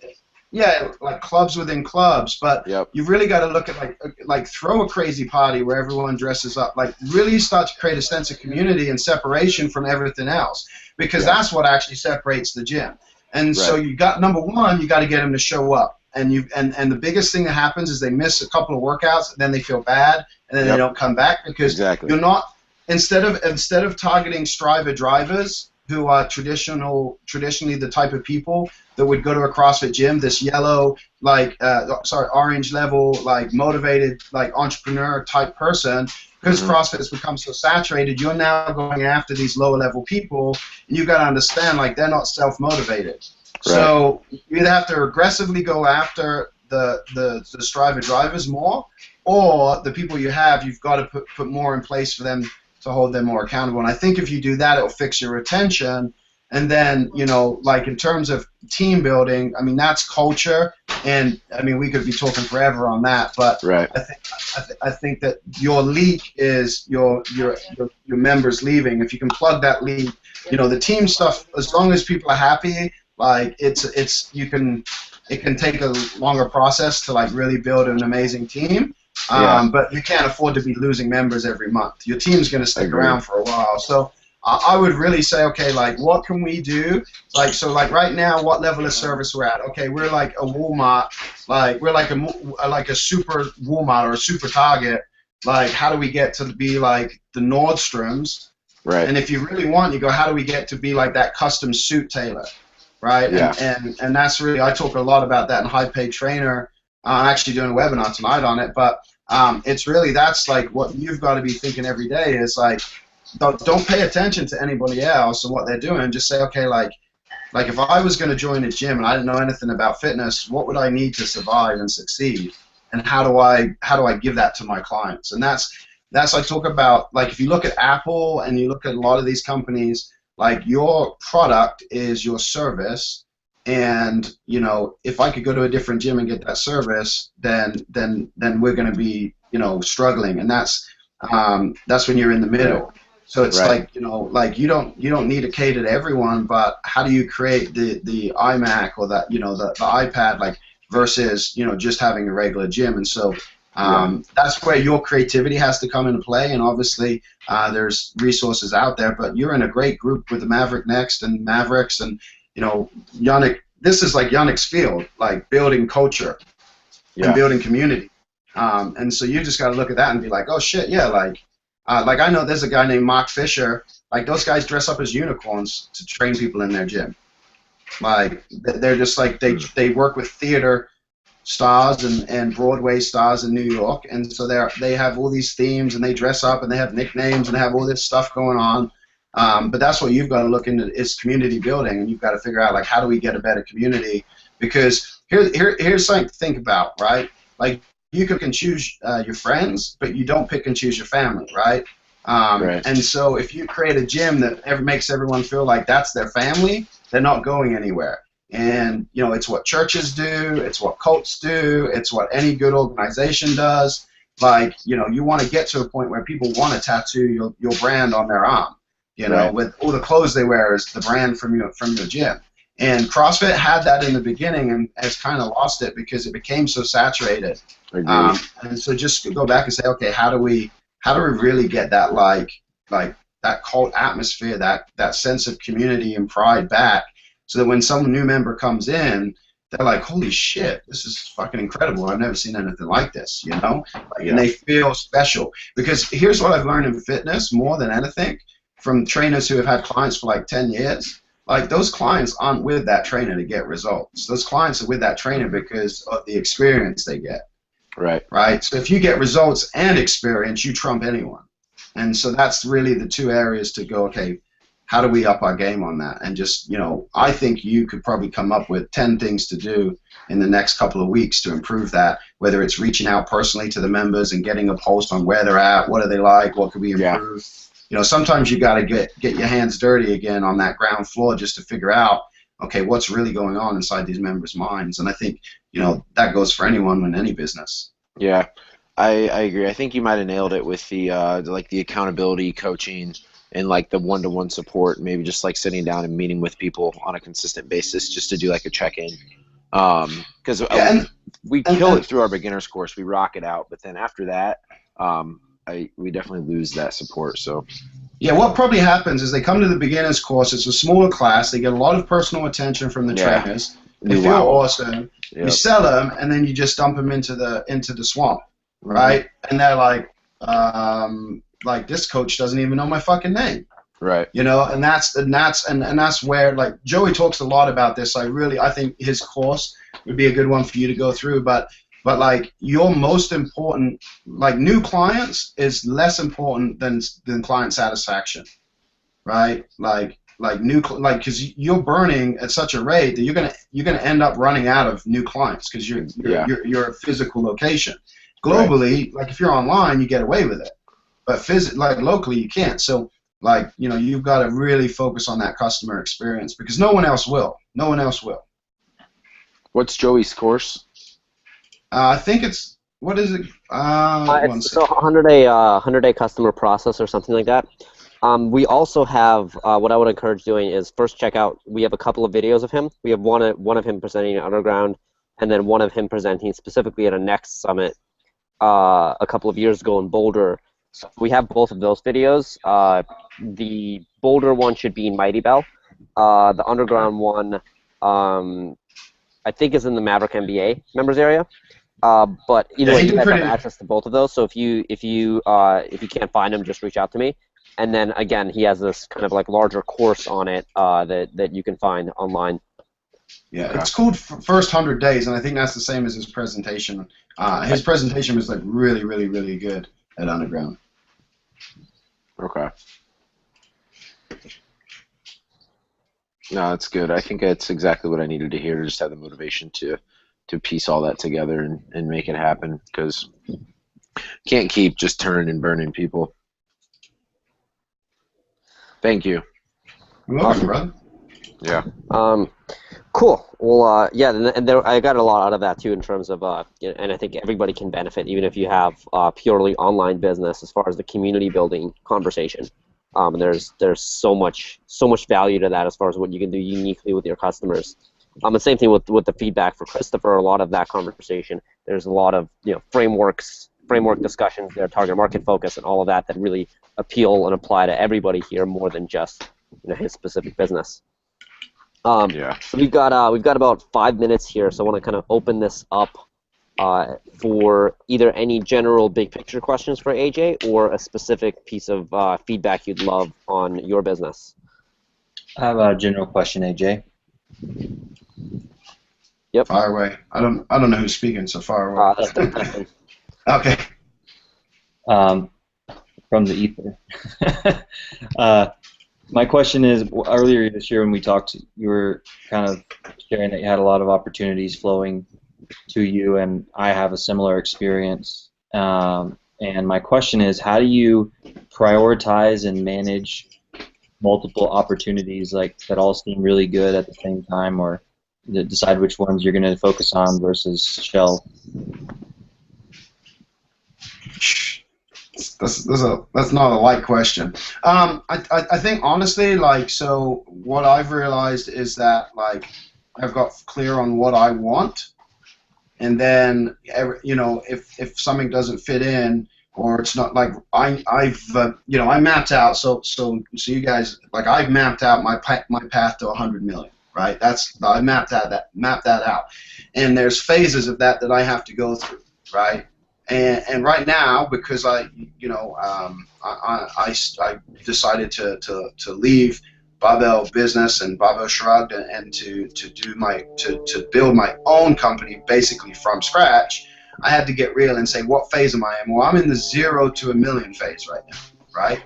Yeah, like clubs within clubs, but you've really got to look at like throw a crazy party where everyone dresses up, like really start to create a sense of community and separation from everything else, because that's what actually separates the gym. And so you got, number one, you got to get them to show up, and the biggest thing that happens is they miss a couple of workouts, then they feel bad, and then they don't come back because you're not, instead of targeting striver drivers who are traditionally the type of people that would go to a CrossFit gym, this yellow, orange level, like motivated, like entrepreneur type person, because CrossFit has become so saturated, you're now going after these lower level people, and you've got to understand, like, they're not self-motivated. So you either have to aggressively go after the striver drivers more, or the people you have, you've got to put more in place for them to hold them more accountable. And I think if you do that, it'll fix your retention. And then, like in terms of team building, I mean, that's culture, and I mean, we could be talking forever on that. But I think that your leak is your members leaving. If you can plug that leak, the team stuff, as long as people are happy, like it can take a longer process to like really build an amazing team. But you can't afford to be losing members every month. Your team's going to stick around for a while. So I would really say, okay, like, what can we do? Like, so like right now, what level of service we're at? Okay, we're like a Walmart, like we're like a super Walmart or a super Target. Like, how do we get to be like the Nordstroms? Right. And if you really want, you go, how do we get to be like that custom suit tailor? Right. Yeah. And that's really, I talk a lot about that in High Paid Trainer. I'm actually doing a webinar tonight on it, but it's really, that's like what you've got to be thinking every day is like, don't pay attention to anybody else and what they're doing. Just say, okay, like if I was going to join a gym and I didn't know anything about fitness, what would I need to survive and succeed? And how do I give that to my clients? And that's I talk about, like, if you look at Apple and you look at a lot of these companies, like, your product is your service. And if I could go to a different gym and get that service, then we're going to be struggling, and that's when you're in the middle. So it's like like you don't need to cater to everyone, but how do you create the iMac or that the iPad, like, versus just having a regular gym? And so that's where your creativity has to come into play. And obviously there's resources out there, but you're in a great group with the Maverick Next and Mavericks and Yannick. This is like Yannick's field, like building culture and building community. And so you just got to look at that and be like, oh shit, yeah, like I know there's a guy named Mark Fisher. Like, those guys dress up as unicorns to train people in their gym. Like, they're just like, they work with theater stars and Broadway stars in New York, and so they have all these themes and they dress up and they have nicknames and they have all this stuff going on. But that's what you've got to look into, is community building, and you've got to figure out, like, how do we get a better community? Because here's something to think about, right? Like, you can choose your friends, but you don't pick and choose your family, right? And so if you create a gym that makes everyone feel like that's their family, they're not going anywhere. And it's what churches do, it's what cults do, it's what any good organization does. Like, you want to get to a point where people want to tattoo your brand on their arm. With all the clothes they wear is the brand from your gym. And CrossFit had that in the beginning and has kind of lost it because it became so saturated. And so just go back and say, okay, how do we really get that like that cult atmosphere, that sense of community and pride back, so that when some new member comes in, they're like, holy shit, this is fucking incredible. I've never seen anything like this, and they feel special. Because here's what I've learned in fitness more than anything from trainers who have had clients for like 10 years. Like, those clients aren't with that trainer to get results. Those clients are with that trainer because of the experience they get. Right. So if you get results and experience, you trump anyone. And so that's really the two areas to go, okay, how do we up our game on that? And just, I think you could probably come up with 10 things to do in the next couple of weeks to improve that, whether it's reaching out personally to the members and getting a post on where they're at, what do they like, what could we improve. Sometimes you got to get your hands dirty again on that ground floor just to figure out, okay, what's really going on inside these members' minds. And I think, that goes for anyone in any business. Yeah, I agree. I think you might have nailed it with the the accountability coaching and like the one-to-one support, maybe just like sitting down and meeting with people on a consistent basis just to do like a check-in. Because we kill it through our beginner's course, we rock it out, but then after that, we definitely lose that support. So yeah, what probably happens is they come to the beginner's course. It's a smaller class. They get a lot of personal attention from the trainers. They feel awesome. You sell them, and then you just dump them into the swamp, right? And they're like this coach doesn't even know my fucking name. Right. And that's where, like, Joey talks a lot about this. I think his course would be a good one for you to go through. But like, your most important, like, new clients is less important than client satisfaction, right? Because you're burning at such a rate that you're gonna end up running out of new clients because you're a physical location. Globally, like if you're online, you get away with it, but locally you can't. So you've got to really focus on that customer experience because no one else will. No one else will. What's Joey's course? I think it's, what is it? It's a 100-day customer process or something like that. We also have, what I would encourage doing is first check out, we have a couple of videos of him. We have one of him presenting at Underground, and then one of him presenting specifically at a Next Summit a couple of years ago in Boulder. So we have both of those videos. The Boulder one should be in Mighty Bell. The Underground one, I think, is in the Maverick MBA members area. But you guys have access to both of those. So if you can't find them, just reach out to me. And then again, he has this kind of like larger course on it that you can find online. Yeah, it's called First 100 Days, and I think that's the same as his presentation. His presentation was like really, really, really good at Underground. Okay. No, that's good. I think that's exactly what I needed to hear, to just have the motivation to piece all that together and make it happen, because can't keep just turning and burning people. Thank you. You're welcome, brother. Yeah. Cool. Well, yeah, and I got a lot out of that too in terms of, and I think everybody can benefit, even if you have purely online business, as far as the community building conversation. And there's so much value to that as far as what you can do uniquely with your customers. The same thing with the feedback for Christopher. A lot of that conversation. There's a lot of framework discussions, their target market focus, and all of that really appeal and apply to everybody here more than just his specific business. So we've got about 5 minutes here, so I want to kind of open this up for either any general big picture questions for AJ or a specific piece of feedback you'd love on your business. I have a general question, AJ. Yep. Fire away. I don't know who's speaking, so fire away. That's Okay. From the ether. My question is, earlier this year when we talked, you were kind of sharing that you had a lot of opportunities flowing to you, and I have a similar experience. And my question is, how do you prioritize and manage multiple opportunities that all seem really good at the same time, or decide which ones you're going to focus on versus shelve? That's not a light question. I think honestly, so what I've realized is that I've got clear on what I want, and then if something doesn't fit in or it's not I mapped out so you guys I've mapped out my path to 100 million, right? I mapped that out, and there's phases of that I have to go through, right? And right now, because I decided to leave Barbell Business and Barbell Shrugged and to build my own company basically from scratch, I had to get real and say, what phase am I in? Well, I'm in the 0 to 1 million phase right now, right?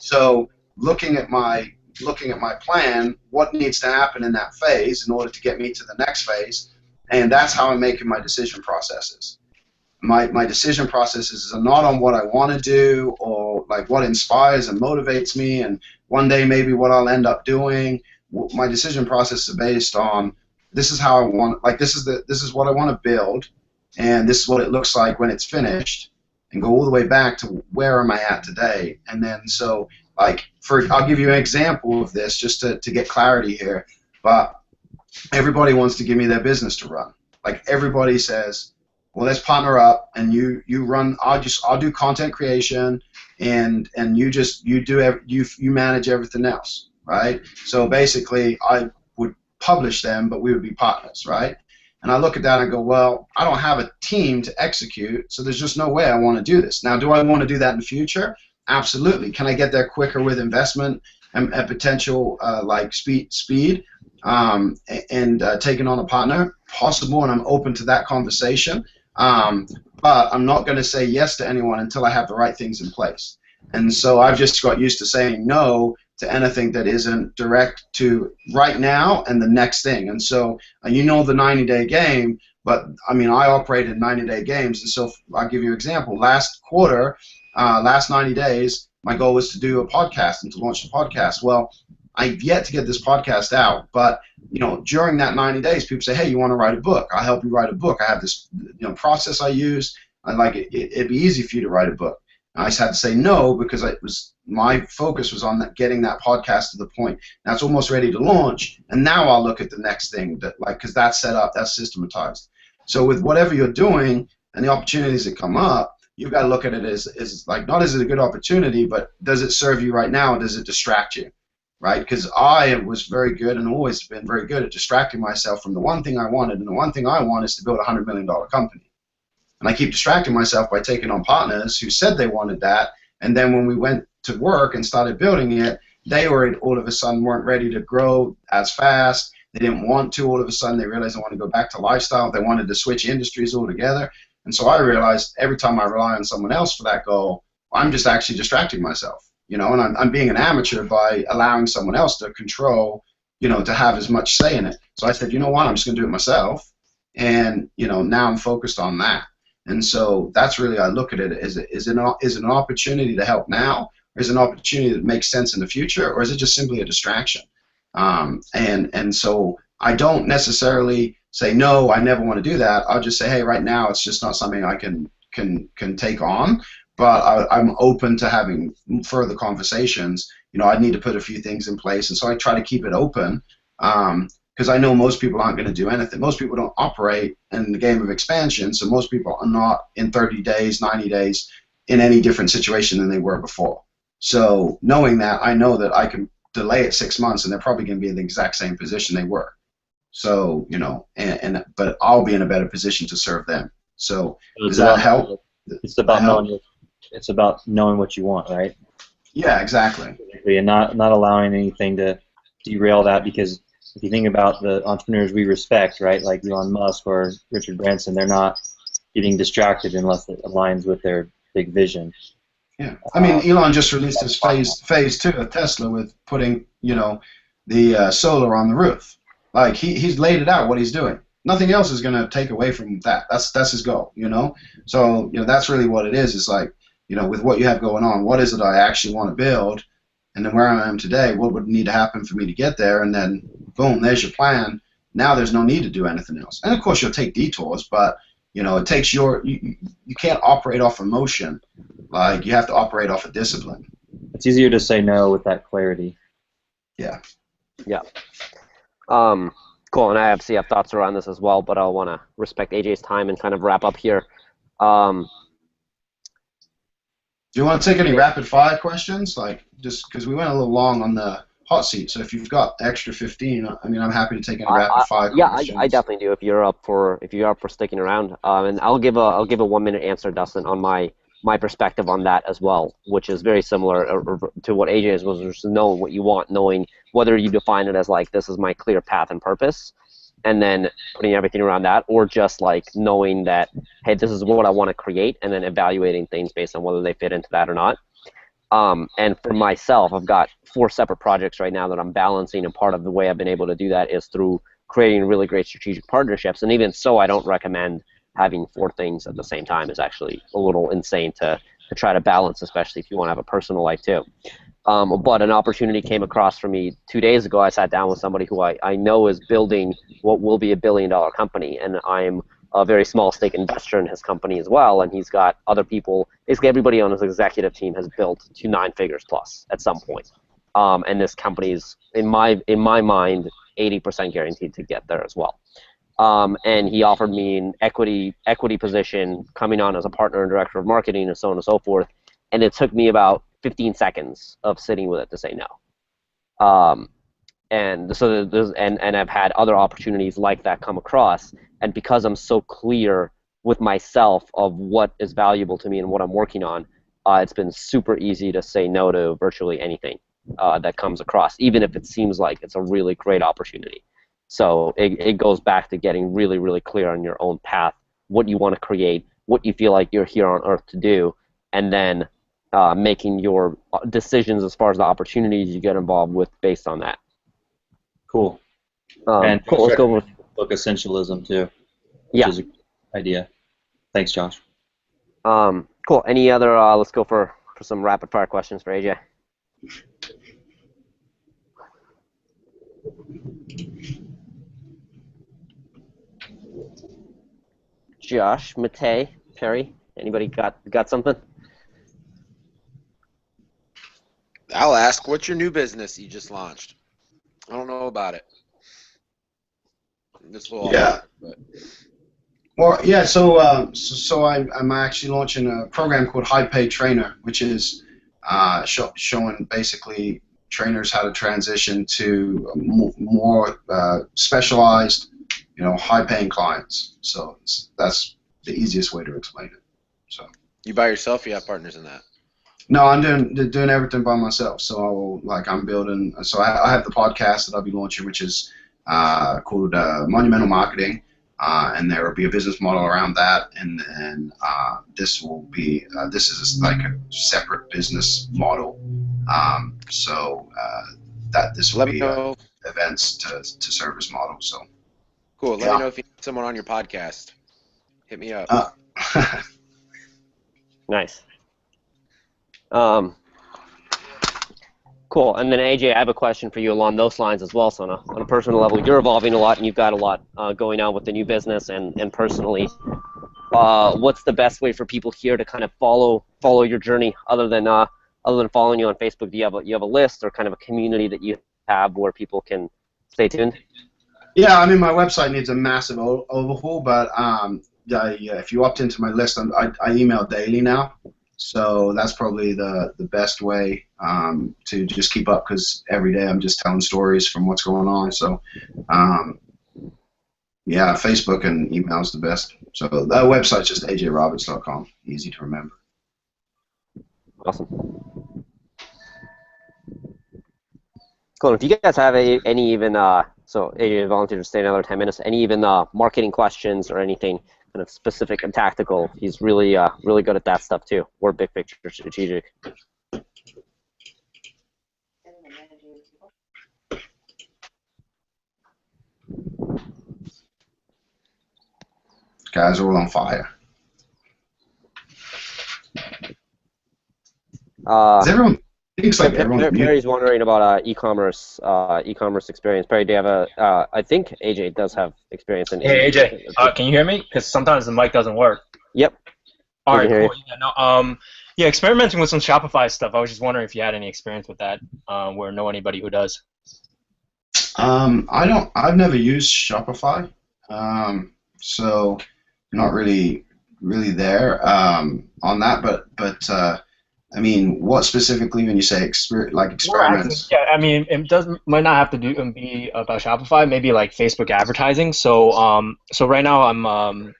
So looking at my looking at my plan, what needs to happen in that phase in order to get me to the next phase, and that's how I'm making my decision processes. My decision processes are not on what I want to do or like what inspires and motivates me, and one day maybe what I'll end up doing. My decision process is based on this is how I want, like this is what I want to build, and this is what it looks like when it's finished, and go all the way back to where am I at today. And then so like I'll give you an example of this just to get clarity here, but everybody wants to give me their business to run. Like everybody says, well, let's partner up, and you run. I'll do content creation, and you manage everything else, right? So basically, I would publish them, but we would be partners, right? And I look at that and go, well, I don't have a team to execute, so there's just no way I want to do this. Now, do I want to do that in the future? Absolutely. Can I get there quicker with investment and potential like speed? And taking on a partner, possible, and I'm open to that conversation. But I'm not going to say yes to anyone until I have the right things in place. And so I've just got used to saying no to anything that isn't direct to right now and the next thing. And so you know the 90-day game, but I mean I operate in 90-day games. And so I'll give you an example. Last quarter, last 90 days, my goal was to do a podcast and to launch a podcast. Well, I've yet to get this podcast out, but you know, during that 90 days, people say, "Hey, you want to write a book? I'll help you write a book. I have this, process I use. I like it. It'd be easy for you to write a book." And I just had to say no because my focus was on getting that podcast to the point. Now it's almost ready to launch, and now I'll look at the next thing because that's set up, that's systematized. So with whatever you're doing and the opportunities that come up, you've got to look at it as like not as a good opportunity, but does it serve you right now, or does it distract you? Right? Because I was very good and always been very good at distracting myself from the one thing I wanted, and the one thing I want is to build a $100 million company. And I keep distracting myself by taking on partners who said they wanted that, and then when we went to work and started building it, they were all of a sudden weren't ready to grow as fast. They didn't want to. All of a sudden they realized they want to go back to lifestyle. They wanted to switch industries altogether. And so I realized every time I rely on someone else for that goal, I'm just actually distracting myself. And I'm being an amateur by allowing someone else to control, to have as much say in it. So I said, you know what, I'm just going to do it myself. And, now I'm focused on that. And so that's really, I look at it, is it an opportunity to help now? Or is it an opportunity that makes sense in the future? Or is it just simply a distraction? And so I don't necessarily say, no, I never want to do that. I'll just say, hey, right now it's just not something I can take on. But I'm open to having further conversations. I need to put a few things in place, and so I try to keep it open because I know most people aren't going to do anything. Most people don't operate in the game of expansion, so most people are not in 30 days, 90 days in any different situation than they were before. So knowing that, I know that I can delay it 6 months, and they're probably going to be in the exact same position they were. So but I'll be in a better position to serve them. So does that help? It's about knowing. It's about knowing what you want, right? Yeah, exactly. And not allowing anything to derail that, because if you think about the entrepreneurs we respect, right, like Elon Musk or Richard Branson, they're not getting distracted unless it aligns with their big vision. Yeah, I mean, Elon just released his phase 2 of Tesla with putting, the solar on the roof. Like he's laid it out what he's doing. Nothing else is going to take away from that. That's his goal, So, that's really what it is. It's like, with what you have going on, what is it I actually want to build? And then where I am today, what would need to happen for me to get there? And then, boom, there's your plan. Now there's no need to do anything else. And, of course, you'll take detours, but, it takes you can't operate off emotion. Like, you have to operate off of discipline. It's easier to say no with that clarity. Yeah. Yeah. Cool, and I obviously have thoughts around this as well, but I'll want to respect AJ's time and kind of wrap up here. Do you want to take any rapid-fire questions? Like, just because we went a little long on the hot seat, so if you've got extra 15, I mean, I'm happy to take any rapid-fire questions. Yeah, I definitely do. If you're up for sticking around, and I'll give a 1-minute answer, Dustin, on my perspective on that as well, which is very similar to what AJ was just knowing what you want, knowing whether you define it as like this is my clear path and purpose, and then putting everything around that, or just like knowing that, hey, this is what I want to create, and then evaluating things based on whether they fit into that or not. And for myself, I've got 4 separate projects right now that I'm balancing, and part of the way I've been able to do that is through creating really great strategic partnerships. And even so, I don't recommend having 4 things at the same time. Is actually a little insane to try to balance, especially if you want to have a personal life too. But an opportunity came across for me 2 days ago. I sat down with somebody who I know is building what will be a billion-dollar company, and I'm a very small stake investor in his company as well, and he's got other people. Basically, everybody on his executive team has built to 9 figures plus at some point. And this company is, in my mind, 80% guaranteed to get there as well. And he offered me an equity position coming on as a partner and director of marketing and so on and so forth. And it took me about 15 seconds of sitting with it to say no. And so and I've had other opportunities like that come across, and because I'm so clear with myself of what is valuable to me and what I'm working on, it's been super easy to say no to virtually anything that comes across, even if it seems like it's a really great opportunity. So it goes back to getting really, really clear on your own path, what you want to create, what you feel like you're here on Earth to do, and then making your decisions as far as the opportunities you get involved with based on that. Cool. And cool. Let's go with book Essentialism too, which yeah. is a good idea. Thanks, Josh. Cool. Any other? Let's go for some rapid fire questions for AJ. Josh, Matei, Perry. Anybody got something? I'll ask. What's your new business you just launched? I don't know about it. This will but... Well, yeah. So I'm actually launching a program called High Pay Trainer, which is showing basically trainers how to transition to more specialized, high-paying clients. So that's the easiest way to explain it. So you by yourself? Or you have partners in that? No, I'm doing everything by myself. So I'm building. So I have the podcast that I'll be launching, which is called Monumental Marketing, and there will be a business model around that, and this is like a separate business model. So that this will be events to service model. So cool. Let me know if you need someone on your podcast. Hit me up. Nice. Cool. And then AJ, I have a question for you along those lines as well. So on a personal level, you're evolving a lot, and you've got a lot going on with the new business and personally. What's the best way for people here to kind of follow your journey, other than following you on Facebook? Do you have a list or kind of a community that you have where people can stay tuned? Yeah, I mean, my website needs a massive overhaul, but if you opt into my list, I email daily now. So that's probably the best way to just keep up, because every day I'm just telling stories from what's going on. So, yeah, Facebook and email is the best. So that website's just ajroberts.com. Easy to remember. Awesome. Cool. If you guys have any even so AJ volunteered to stay another 10 minutes. Any even marketing questions or anything kind of specific and tactical? He's really good at that stuff too. We're big picture strategic. Guys are all on fire. Everyone thinks like everyone. Perry's wondering about e-commerce experience. Perry, do you have I think AJ does have experience in. Hey AJ, can you hear me? Because sometimes the mic doesn't work. Yep. All right, cool. Yeah, experimenting with some Shopify stuff. I was just wondering if you had any experience with that, or know anybody who does. I've never used Shopify, so not really there on that. But I mean, what specifically when you say experiments? Yeah, I mean, it might not have to be about Shopify. Maybe like Facebook advertising. So right now I'm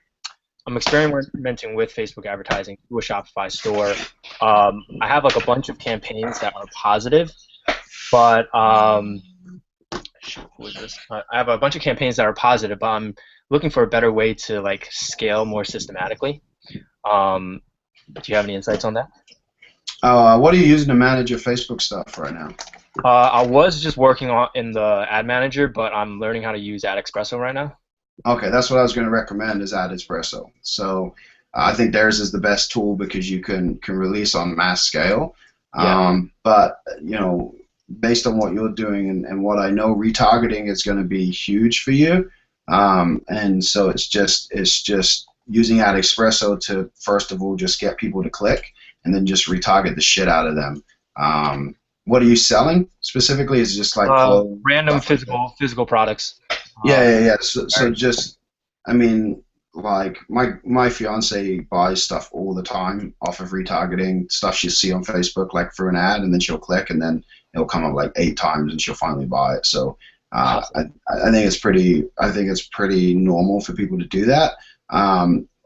experimenting with Facebook advertising through a Shopify store. I have like a bunch of campaigns that are positive, but I have a bunch of campaigns that are positive, but I'm looking for a better way to like scale more systematically. Do you have any insights on that? What are you using to manage your Facebook stuff right now? I was just working on in the ad manager, but I'm learning how to use Ad Espresso right now. Okay, that's what I was going to recommend is Ad Espresso. So I think theirs is the best tool because you can release on mass scale. Yeah. But based on what you're doing and what I know, retargeting is going to be huge for you. And so it's just using Ad Espresso to first of all just get people to click and then just retarget the shit out of them. What are you selling specifically? Is it just like clothes, random stuff like that? physical products. Yeah. So just, I mean, like my fiance buys stuff all the time off of retargeting stuff she see on Facebook, like through an ad, and then she'll click, and then it'll come up like 8 times, and she'll finally buy it. So I think it's pretty normal for people to do that.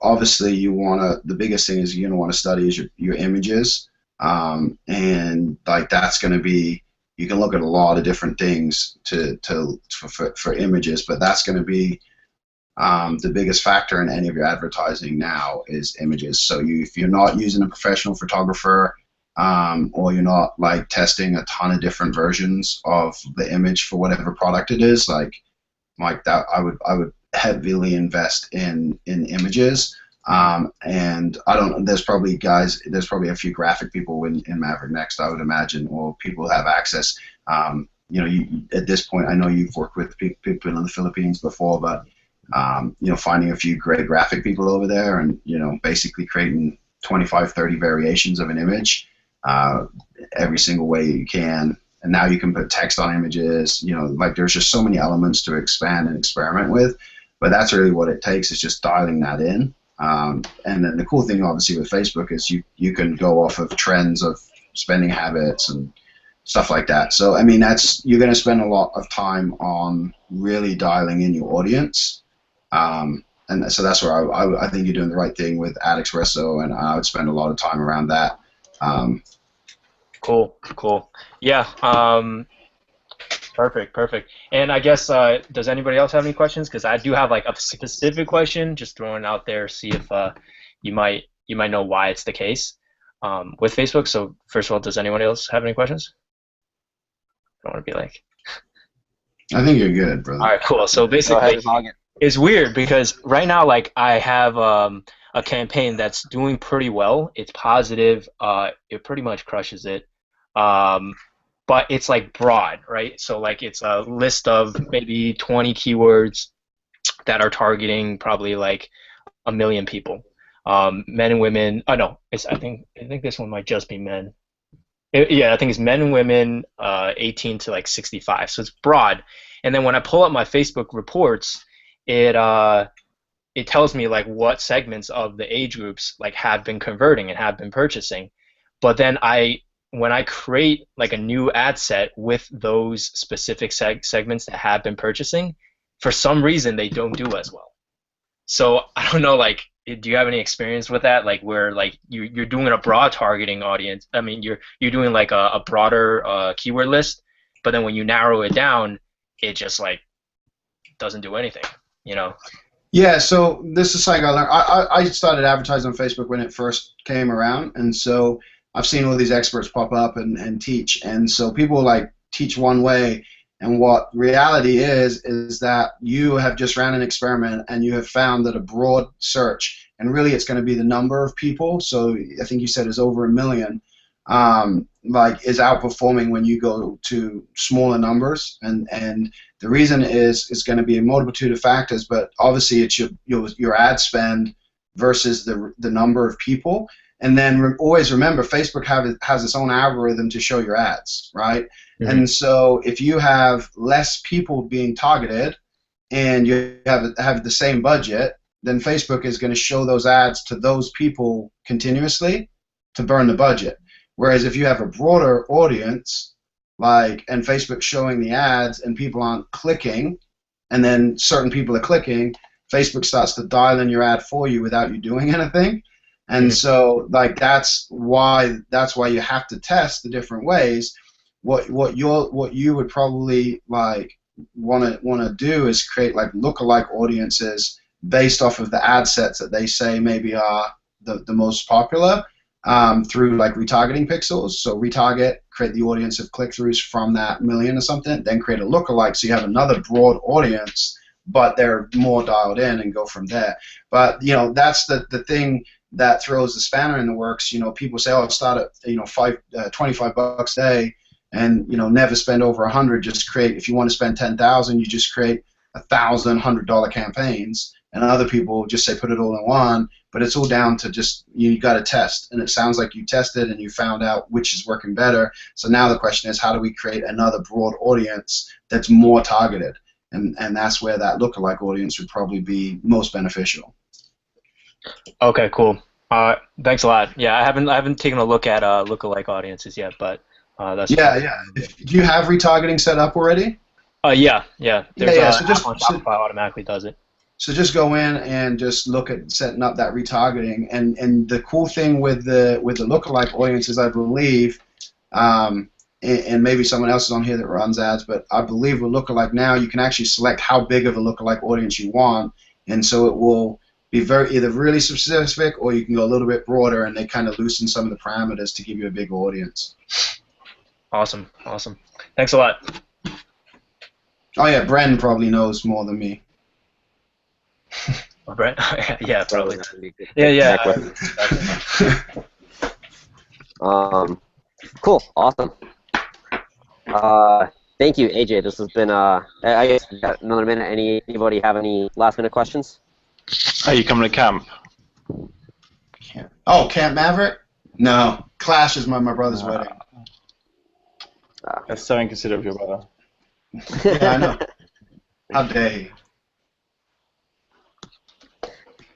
Obviously, the biggest thing is you're gonna want to study is your images, and like that's gonna be. You can look at a lot of different things for images, but that's going to be the biggest factor in any of your advertising now is images. So if you're not using a professional photographer, or you're not like testing a ton of different versions of the image for whatever product it is, like that, I would heavily invest in images. And I don't. There's probably a few graphic people in Maverick Next, I would imagine, or people who have access. At this point, I know you've worked with people in the Philippines before, but finding a few great graphic people over there, and basically creating 25, 30 variations of an image, every single way you can. And now you can put text on images. Like there's just so many elements to expand and experiment with. But that's really what it takes, is just dialing that in. And then the cool thing, obviously, with Facebook is you can go off of trends of spending habits and stuff like that. So, I mean, you're going to spend a lot of time on really dialing in your audience. And so that's where I think you're doing the right thing with Ad Espresso, and I would spend a lot of time around that. Cool. Yeah. Perfect. And I guess, does anybody else have any questions? Because I do have like a specific question, just throwing it out there, see if you might know why it's the case with Facebook. So first of all, does anyone else have any questions? I don't want to be like. I think you're good, brother. All right, cool. So basically, it's weird because right now, like, I have a campaign that's doing pretty well. It's positive. It pretty much crushes it. But it's like broad, right? So like it's a list of maybe 20 keywords that are targeting probably like 1 million people, men and women. Oh no, I think this one might just be men. Yeah, I think it's men and women, 18 to like 65. So it's broad. And then when I pull up my Facebook reports, it tells me like what segments of the age groups like have been converting and have been purchasing. But then when I create like a new ad set with those specific segments that have been purchasing, for some reason they don't do as well. So I don't know, like, do you have any experience with that? Like where like you're doing a broad targeting audience. I mean, you're doing like a broader keyword list, but then when you narrow it down, it just like doesn't do anything, Yeah, so this is something I learned. I started advertising on Facebook when it first came around, and so I've seen all these experts pop up and teach, and so people like teach one way, and what reality is that you have just ran an experiment and you have found that a broad search, and really it's going to be the number of people, so I think you said is over 1 million, like is outperforming when you go to smaller numbers, and the reason is it's going to be a multitude of factors, but obviously it's your ad spend versus the number of people. And then always remember, Facebook has its own algorithm to show your ads, right? Mm-hmm. And so if you have less people being targeted and you have the same budget, then Facebook is going to show those ads to those people continuously to burn the budget. Whereas if you have a broader audience, and Facebook's showing the ads and people aren't clicking, and then certain people are clicking, Facebook starts to dial in your ad for you without you doing anything. And so, like, that's why you have to test the different ways. What you would probably like want to do is create like lookalike audiences based off of the ad sets that they say maybe are the most popular, through like retargeting pixels. So retarget, create the audience of click-throughs from that million or something, then create a lookalike so you have another broad audience, but they're more dialed in and go from there. But that's the thing that throws the spanner in the works. People say, oh, start at 25 bucks a day, and never spend over 100. Just create, if you want to spend 10,000, you just create 1,000 $100 campaigns. And other people just say put it all in one, but it's all down to just you got to test. And it sounds like you tested and you found out which is working better. So now the question is, how do we create another broad audience that's more targeted? And that's where that lookalike audience would probably be most beneficial. Okay, cool. Thanks a lot. Yeah, I haven't taken a look at lookalike audiences yet, but that's yeah. Do you have retargeting set up already? Yeah. There's So just app on Shopify automatically does it. So just go in and just look at setting up that retargeting. And the cool thing with the lookalike audiences, I believe, and maybe someone else is on here that runs ads, but I believe with lookalike now you can actually select how big of a lookalike audience you want, and so it will be either really specific or you can go a little bit broader, and they kind of loosen some of the parameters to give you a big audience. Awesome. Thanks a lot. Oh yeah, Bren probably knows more than me. Brent? Yeah, probably. Yeah. Cool. Awesome. Thank you, AJ. This has been. I guess we got another minute. Anybody have any last-minute questions? Are you coming to camp? Camp Maverick? No. Clash is my brother's wedding. That's so inconsiderate of your brother. Yeah, I know. How dare he?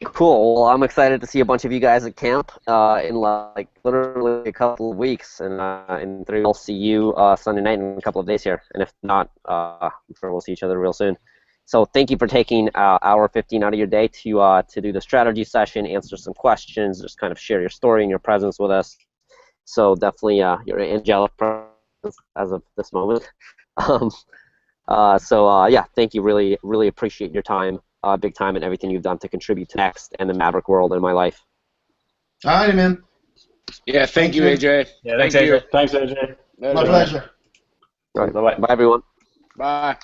Cool. Well, I'm excited to see a bunch of you guys at camp in like literally a couple of weeks, and I'll see you Sunday night in a couple of days here. And if not, I'm sure we'll see each other real soon. So thank you for taking hour 15 out of your day to do the strategy session, answer some questions, just kind of share your story and your presence with us. So definitely your angelic presence as of this moment. Yeah, thank you. Really appreciate your time. Big time, and everything you've done to contribute to Next and the Maverick world in my life. All right, man. Yeah, thank you, AJ. Yeah, thanks, AJ. Thanks, AJ. My pleasure. All right, bye, everyone. Bye.